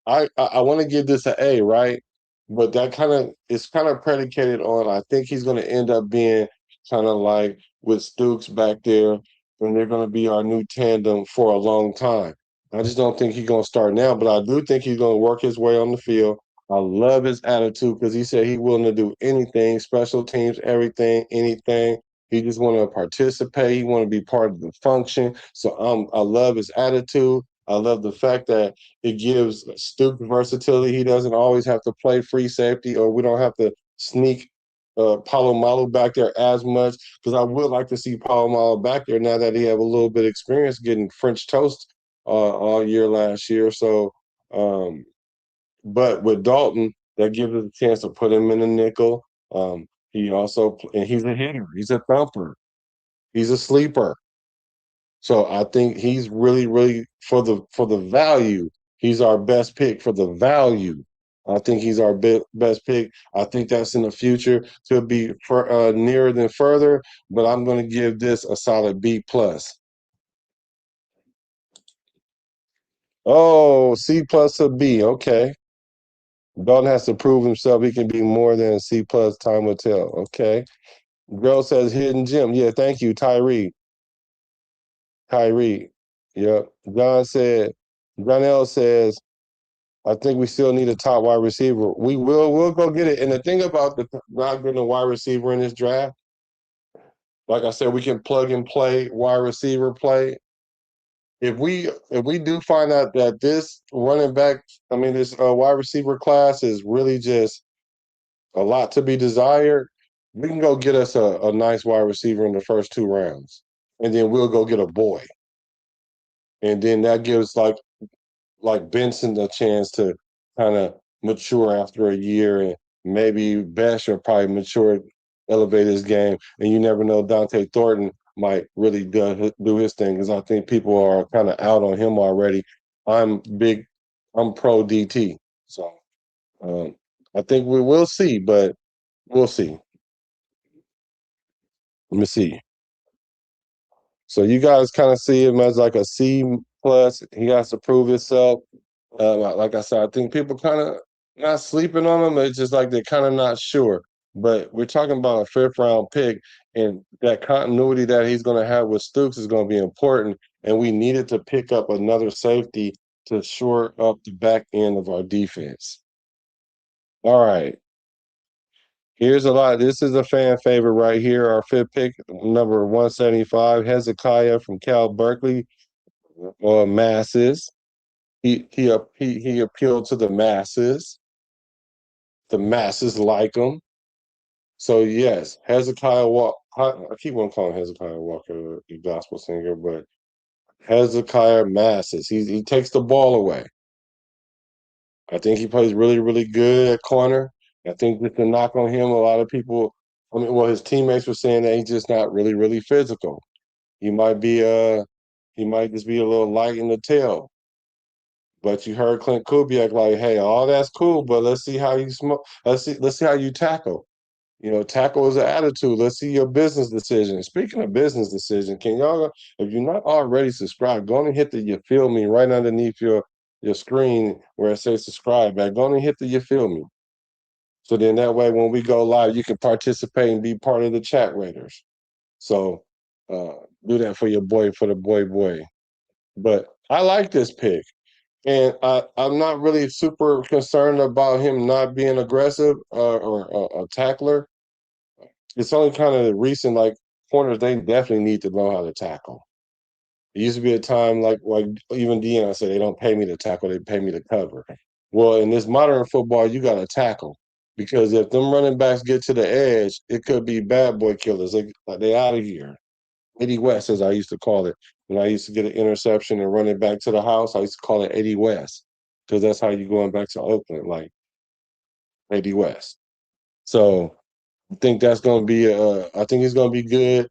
Speaker 1: I want to give this an A, right? But that kind of predicated on I think he's going to end up being kind of like with Stooks back there, and they're going to be our new tandem for a long time. I just don't think he's going to start now, but I do think he's going to work his way on the field. I love his attitude because he said he's willing to do anything, special teams, everything, anything. He just want to participate. He want to be part of the function. So I love his attitude. I love the fact that it gives Stoops versatility. He doesn't always have to play free safety, or we don't have to sneak Palomalu back there as much. Because I would like to see Palomalu back there now that he have a little bit of experience getting French toast all year last year. So, but with Dalton, that gives us a chance to put him in the nickel. And he's a hitter. He's a thumper. He's a sleeper. So I think he's really, really for the value. He's our best pick for the value. I think he's our best pick. I think that's in the future. Could be nearer than further, but I'm going to give this a solid B plus. Oh, C plus a B. Okay. Dalton has to prove himself. He can be more than a C plus. Time will tell. Okay. Girl says hidden gem. Yeah, thank you, Tyree. Tyree. Yep. John L says, I think we still need a top wide receiver. We'll go get it. And the thing about not getting a wide receiver in this draft, like I said, we can plug and play wide receiver play. If we do find out that this running back, this wide receiver class is really just a lot to be desired, we can go get us a nice wide receiver in the first 2 rounds, and then we'll go get a boy, and then that gives like Benson a chance to kind of mature after a year, and maybe Besh will probably mature, elevate his game, and you never know. Dante Thornton might really do his thing because I think people are kind of out on him already. I'm pro DT, so um, I think we will see, but we'll see. Let me see. So you guys kind of see him as like a C plus. He has to prove himself. Like I said, I think people kind of not sleeping on him. It's just like they're kind of not sure. But we're talking about a fifth round pick, and that continuity that he's going to have with Stooks is going to be important. And we needed to pick up another safety to shore up the back end of our defense. All right. Here's a lot. This is a fan favorite right here. Our fifth pick, number 175, Hezekiah from Cal Berkeley, masses. He appealed to the masses. The masses like him. So yes, Hezekiah Walker. I keep on calling Hezekiah Walker the gospel singer, but Hezekiah masses. He takes the ball away. I think he plays really, really good at corner. I think with the knock on him, a lot of people, his teammates were saying that he's just not really, really physical. He might just be a little light in the tail. But you heard Clint Kubiak like, hey, all that's cool, but let's see how you smoke. Let's see how you tackle. Tackle is an attitude. Let's see your business decision. Speaking of business decision, can y'all, if you're not already subscribed, go and hit the you feel me right underneath your screen where it says subscribe. Go and hit the you feel me. So then that way, when we go live, you can participate and be part of the chat raiders. So do that for your boy, for the boy. But I like this pick. And I'm not really super concerned about him not being aggressive or a tackler. It's only kind of recent, like corners, they definitely need to know how to tackle. It used to be a time like even Deion said, they don't pay me to tackle, they pay me to cover. Well, in this modern football, you got to tackle because if them running backs get to the edge, it could be bad boy killers. They out of here. Eddie West, as I used to call it. When I used to get an interception and run it back to the house, I used to call it Eddie West because that's how you going back to Oakland, like Eddie West. So I think that's going to be. I think he's going to be good.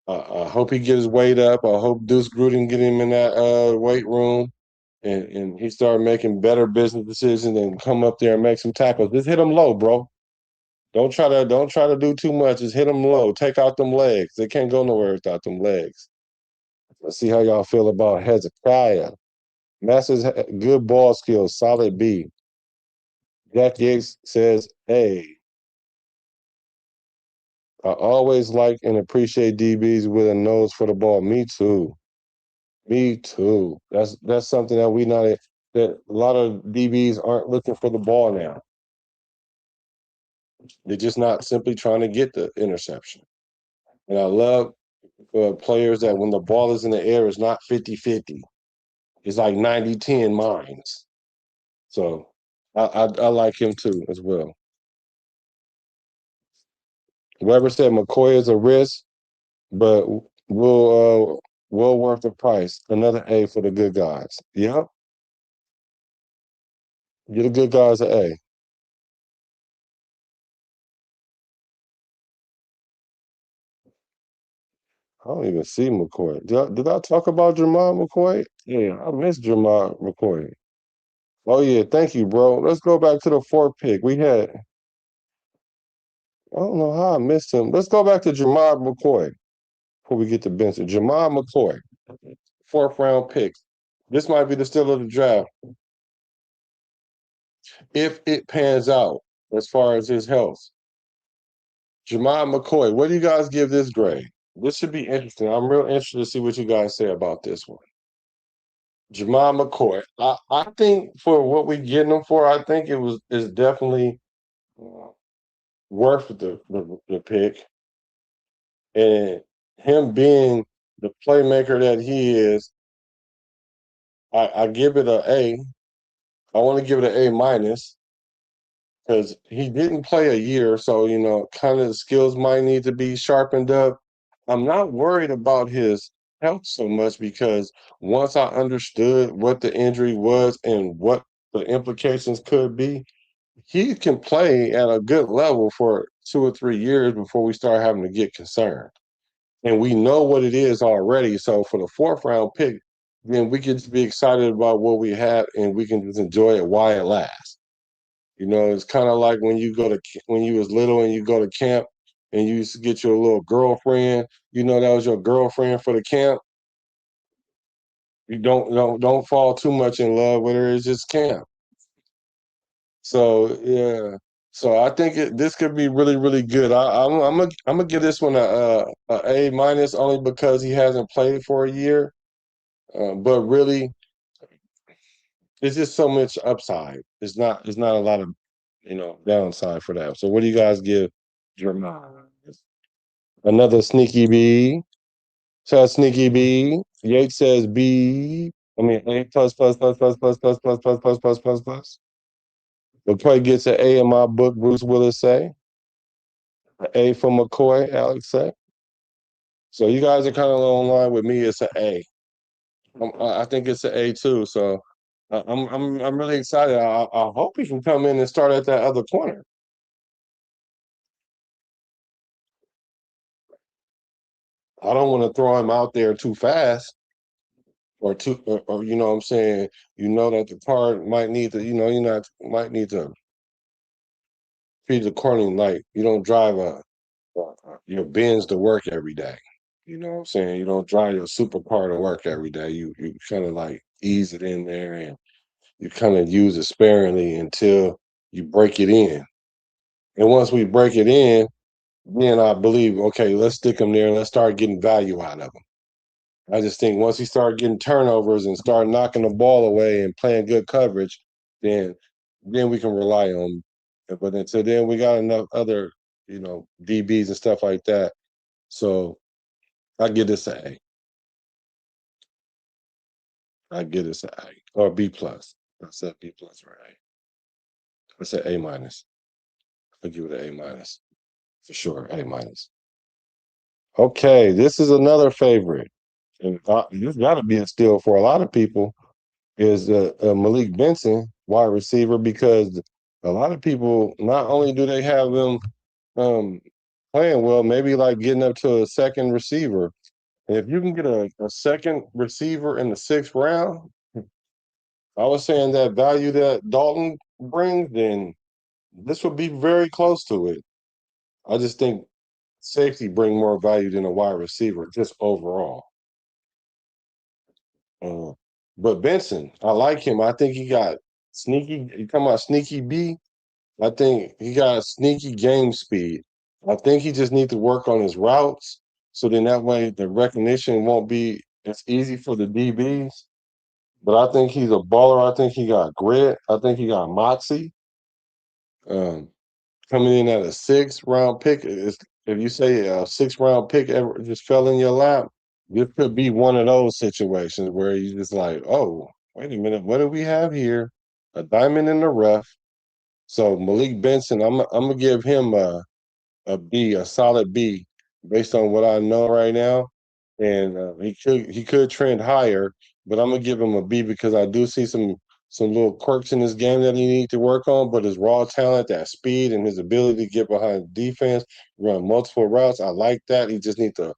Speaker 1: I hope he get his weight up. I hope Deuce Gruden get him in that weight room and he started making better business decisions and come up there and make some tackles. Just hit him low, bro. Don't try to do too much. Just hit them low. Take out them legs. They can't go nowhere without them legs. Let's see how y'all feel about Hezekiah. Masters good ball skills, solid B. Jack Yates says, "Hey, I always like and appreciate DBs with a nose for the ball. Me too. Me too. That's something that we not that a lot of DBs aren't looking for the ball now. They're just not simply trying to get the interception. And I love players that when the ball is in the air, it's not 50-50. It's like 90-10 mines. So I like him too as well. Weber said McCoy is a risk, but well worth the price. Another A for the good guys. Yep. Get the good guys an A. I don't even see McCoy. Did I talk about Jamal McCoy? Yeah, I miss Jamal McCoy. Oh yeah, thank you, bro. Let's go back to the fourth pick. I don't know how I missed him. Let's go back to Jamal McCoy before we get to Benson. Jamal McCoy, fourth round pick. This might be the steal of the draft if it pans out as far as his health. Jamal McCoy, what do you guys give this grade? This should be interesting. I'm real interested to see what you guys say about this one. Jamal McCoy. I think for what we're getting him for, I think is definitely worth the pick. And him being the playmaker that he is, I give it a A. I want to give it an A minus because he didn't play a year, so kind of the skills might need to be sharpened up. I'm not worried about his health so much because once I understood what the injury was and what the implications could be, he can play at a good level for 2 or 3 years before we start having to get concerned. And we know what it is already. So for the fourth round pick, then we can just be excited about what we have and we can just enjoy it while it lasts. It's kind of like when you was little and you go to camp and you used to get your little girlfriend. That was your girlfriend for the camp. You don't fall too much in love with her. It's just camp. So yeah. So I think this could be really really good. I'm gonna give this one a A minus only because he hasn't played for a year. But really, it's just so much upside. It's not a lot of downside for that. So what do you guys give Jeremiah? Another sneaky B. Says sneaky B. Yates says B. I mean A plus plus plus plus plus plus plus plus plus plus plus plus. McCoy gets an A in my book. Bruce Willis say an A for McCoy. Alex say. So you guys are kind of on line with me. It's an A. I think it's an A too. So I'm really excited. I hope he can come in and start at that other corner. I don't want to throw him out there too fast or you know what I'm saying. That the car might need to might need to feed the cornering light. You don't drive your Benz to work every day. You know what I'm saying? You don't drive your supercar to work every day. You kind of like ease it in there and you kind of use it sparingly until you break it in. And once we break it in, then I believe, okay, let's stick them there and let's start getting value out of them. I just think once he started getting turnovers and start knocking the ball away and playing good coverage, then we can rely on. But until then, we got enough other, DBs and stuff like that. So I give this an A. I give this an A or B plus. I said B plus or A. I said A minus. I give it an A minus for sure. A minus. Okay, this is another favorite, and this got to be a steal for a lot of people. Is Malik Benson, wide receiver, because a lot of people not only do they have them um, playing well, maybe like getting up to a second receiver. And if you can get a second receiver in the 6th round, I was saying that value that Dalton brings, then this would be very close to it. I just think safety bring more value than a wide receiver, just overall. Uh, but Benson, I like him. I think he got sneaky. You talking about sneaky B? I think he got sneaky game speed. I think he just needs to work on his routes, so then that way the recognition won't be as easy for the DBs. But I think he's a baller. I think he got grit. I think he got moxie. Um, Coming in at a 6th round pick, if you say a 6th round pick ever just fell in your lap, this could be one of those situations where you just like, oh, wait a minute, what do we have here? A diamond in the rough. So Malik Benson, I'm gonna give him a B, a solid B, based on what I know right now. And he could trend higher, but I'm gonna give him a B because I do see some little quirks in his game that he needs to work on. But his raw talent, that speed, and his ability to get behind defense, run multiple routes, I like that. He just needs to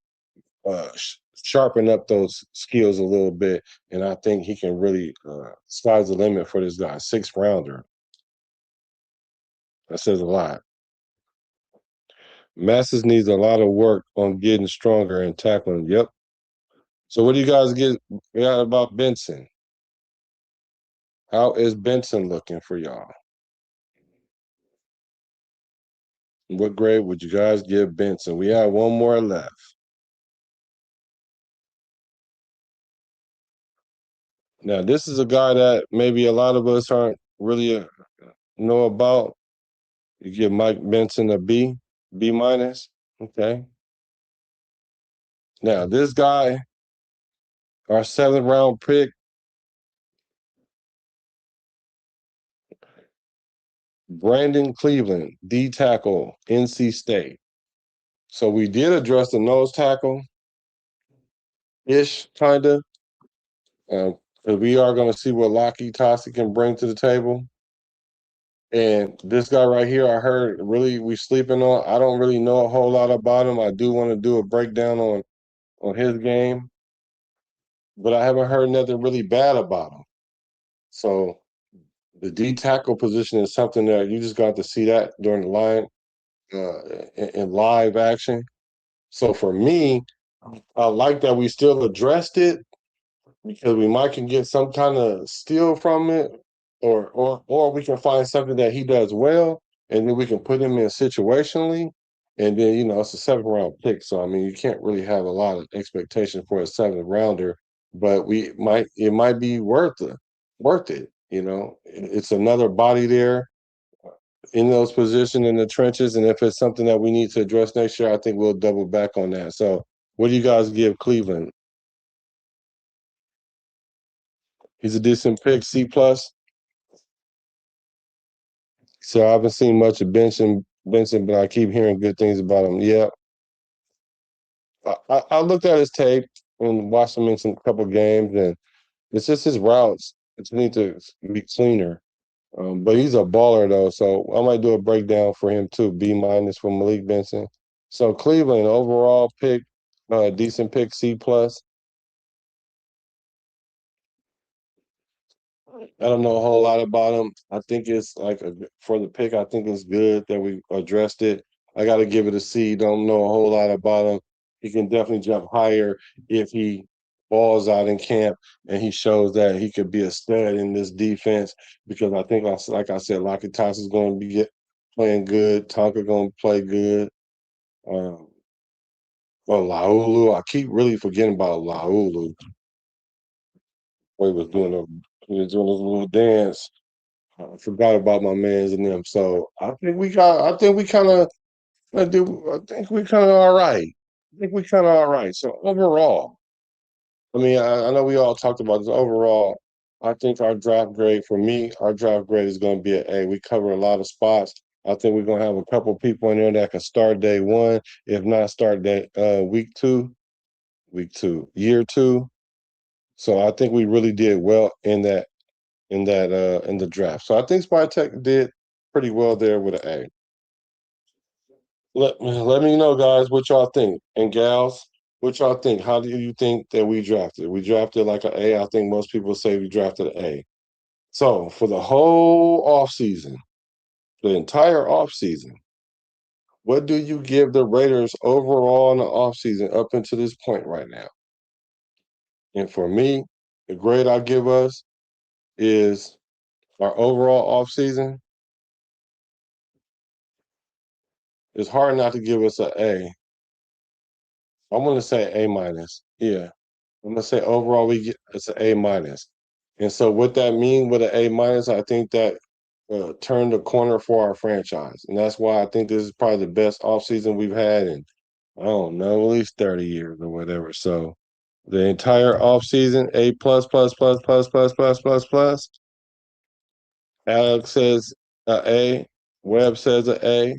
Speaker 1: sharpen up those skills a little bit, and I think he can really sky's the limit for this guy. 6th rounder. That says a lot. Masses needs a lot of work on getting stronger and tackling. Yep. So what do you guys got about Benson? How is Benson looking for y'all? What grade would you guys give Benson? We have one more left. Now, this is a guy that maybe a lot of us aren't really know about. You give Mike Benson a B, B minus. Okay. Now, this guy, our 7th round pick, Brandon Cleveland, D tackle, NC State. So we did address the nose tackle ish, kind of. We are going to see what Lockie Toski can bring to the table. And this guy right here, I heard really we sleeping on. I don't really know a whole lot about him. I do want to do a breakdown on his game, but I haven't heard nothing really bad about him. So the D tackle position is something that you just got to see that during the line in live action. So for me, I like that we still addressed it because we might can get some kind of steal from it, or we can find something that he does well, and then we can put him in situationally, and then it's a 7th round pick, so I mean you can't really have a lot of expectation for a 7th rounder, but it might be worth it. It's another body there in those positions in the trenches, and if it's something that we need to address next year, I think we'll double back on that. So, what do you guys give Cleveland? He's a decent pick, C plus. So I haven't seen much of Benson, but I keep hearing good things about him. Yeah, I looked at his tape and watched him in some couple games, and it's just his routes. It need to be cleaner. But he's a baller though, so I might do a breakdown for him too. B minus for Malik Benson. So Cleveland overall pick, decent pick, C plus. I don't know a whole lot about him. I think it's for the pick. I think it's good that we addressed it. I got to give it a C. Don't know a whole lot about him. He can definitely jump higher if he balls out in camp and he shows that he could be a stud in this defense. Because I think, like I said, Lockie Toss is going to be playing good. Tonka going to play good. Um, Oh, Laulu. I keep really forgetting about Laulu. He was doing his little dance. I forgot about my man's and them. So I think we kind of I think we kind of all right. I think we kind of all right. So overall, I mean, I know we all talked about this. Overall, I think our draft grade for me, our draft grade is going to be an A. We cover a lot of spots. I think we're going to have a couple people in there that can start day one, if not start day year two. So I think we really did well in the draft. So I think Spy Tech did pretty well there with an A. Let me know, guys, what y'all think. And gals, what y'all think? How do you think that we drafted? We drafted like an A. I think most people say we drafted an A. So for the whole offseason, the entire offseason, what do you give the Raiders overall in the offseason up until this point right now? And for me, the grade I give us is our overall offseason. It's hard not to give us an A. I want to say A minus. Yeah. I'm gonna say overall it's an A minus. And so what that mean with an A minus, I think that turned the corner for our franchise. And that's why I think this is probably the best offseason we've had in, I don't know, at least 30 years or whatever. So the entire offseason, A plus plus plus plus plus plus plus plus. Alex says a A. Webb says a A.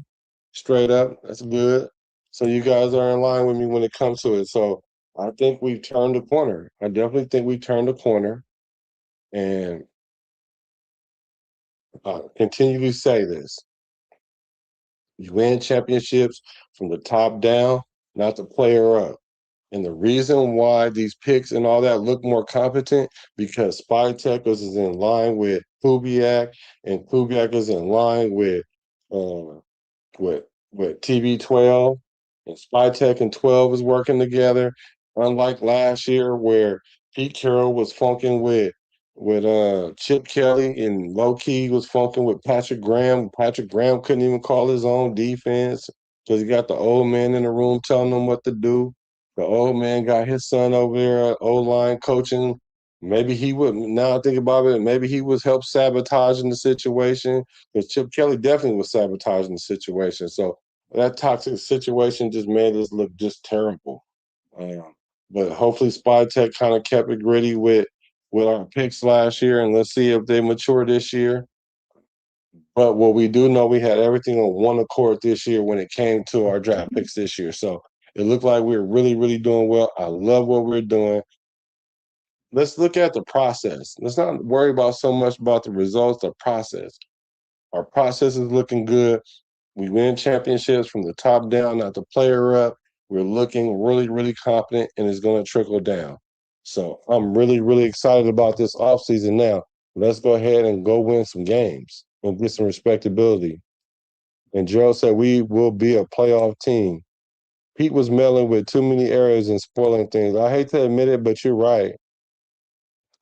Speaker 1: Straight up. That's good. So you guys are in line with me when it comes to it. So I think we've turned the corner. I definitely think we turned the corner. And continue to say this. You win championships from the top down, not the player up. And the reason why these picks and all that look more competent because Spy Tech is in line with Kubiak, and Kubiak is in line uh, with TB12 and Spy Tech and 12 is working together. Unlike last year where Pete Carroll was funking with Chip Kelly and low key was funking with Patrick Graham. Patrick Graham couldn't even call his own defense because he got the old man in the room telling him what to do. The old man got his son over there at O-line coaching. Maybe he would now I think about it, maybe he was help sabotaging the situation because Chip Kelly definitely was sabotaging the situation. So that toxic situation just made us look just terrible. Um, but hopefully, Spy Tech kind of kept it gritty with our picks last year, and let's see if they mature this year. But what we do know, we had everything on one accord this year when it came to our draft picks this year. So it looked like we were really, really doing well. I love what we're doing. Let's look at the process. Let's not worry about so much about the results, the process. Our process is looking good. We win championships from the top down, not the player up. We're looking really, really confident, and it's going to trickle down. So I'm really, really excited about this offseason now. Let's go ahead and go win some games and get some respectability. And Joe said we will be a playoff team. Pete was meddling with too many errors and spoiling things. I hate to admit it, but you're right.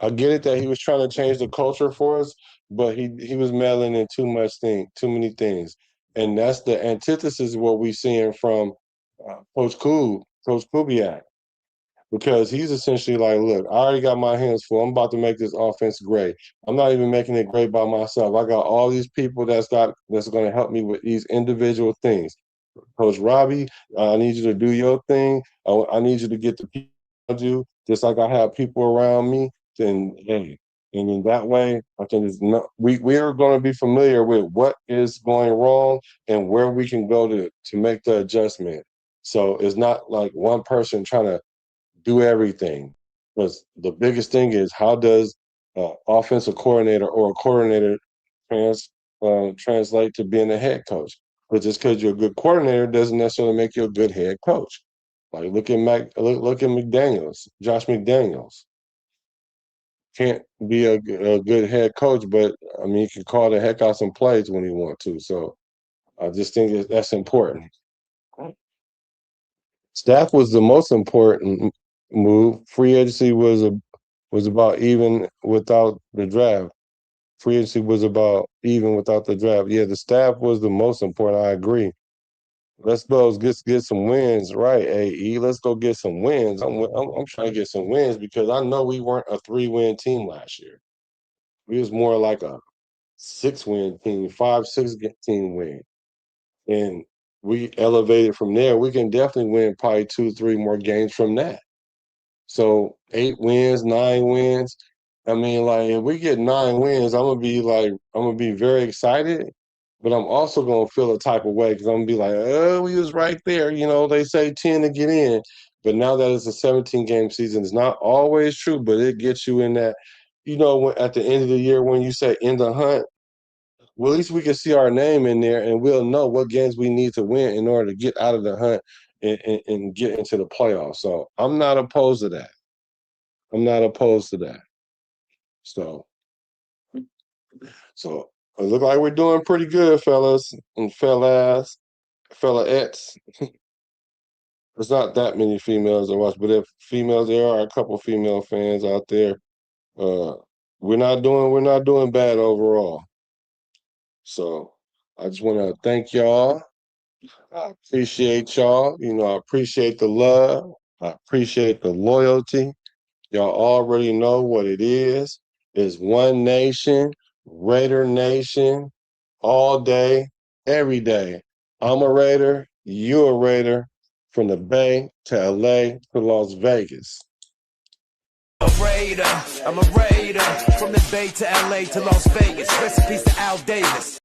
Speaker 1: I get it that he was trying to change the culture for us, but he was meddling in too many things, and that's the antithesis of what we're seeing from Coach Kubiak, because he's essentially like, look, I already got my hands full. I'm about to make this offense great. I'm not even making it great by myself. I got all these people that's going to help me with these individual things. Coach Robbie, I need you to do your thing. I need you to get the people around you, just like I have people around me. Then, hey, and in that way, I think we are going to be familiar with what is going wrong and where we can go to make the adjustment. So it's not like one person trying to do everything. Because the biggest thing is how does offensive coordinator or a coordinator trans translate to being a head coach? But just because you're a good coordinator doesn't necessarily make you a good head coach. Like look at McDaniels, Josh McDaniels. Can't be a good head coach, but I mean, he can call the heck out some plays when he want to. So I just think that's important. Staff was the most important move. Free agency was about even without the draft. Free agency was about even without the draft. Yeah, the staff was the most important. I agree. Let's go get some wins, right? AE, let's go get some wins. I'm trying to get some wins because I know we weren't a 3-win team last year. We was more like a 6-win team, 5, 6 team win, and we elevated from there. We can definitely win probably 2, 3 more games from that. So 8 wins, 9 wins. I mean, like if we get 9 wins, I'm gonna be very excited, but I'm also gonna feel a type of way because I'm gonna be like, oh, we was right there. You know, they say 10 to get in, but now that it's a 17 game season, it's not always true, but it gets you in that. You know, at the end of the year when you say in the hunt, well, at least we can see our name in there, and we'll know what games we need to win in order to get out of the hunt and get into the playoffs. So I'm not opposed to that. I'm not opposed to that. So, so it look like we're doing pretty good, fellas and fellas, fellaettes. There's not that many females that watch, but if females, there are a couple female fans out there. Uh, we're not doing bad overall. So I just want to thank y'all. I appreciate y'all. You know, I appreciate the love. I appreciate the loyalty. Y'all already know what it is. It's one nation, Raider Nation, all day, every day. I'm a Raider, you're a Raider, from the Bay to LA to Las Vegas.
Speaker 4: A Raider, I'm a Raider. From the Bay to LA to Las Vegas. Recipes to Al Davis.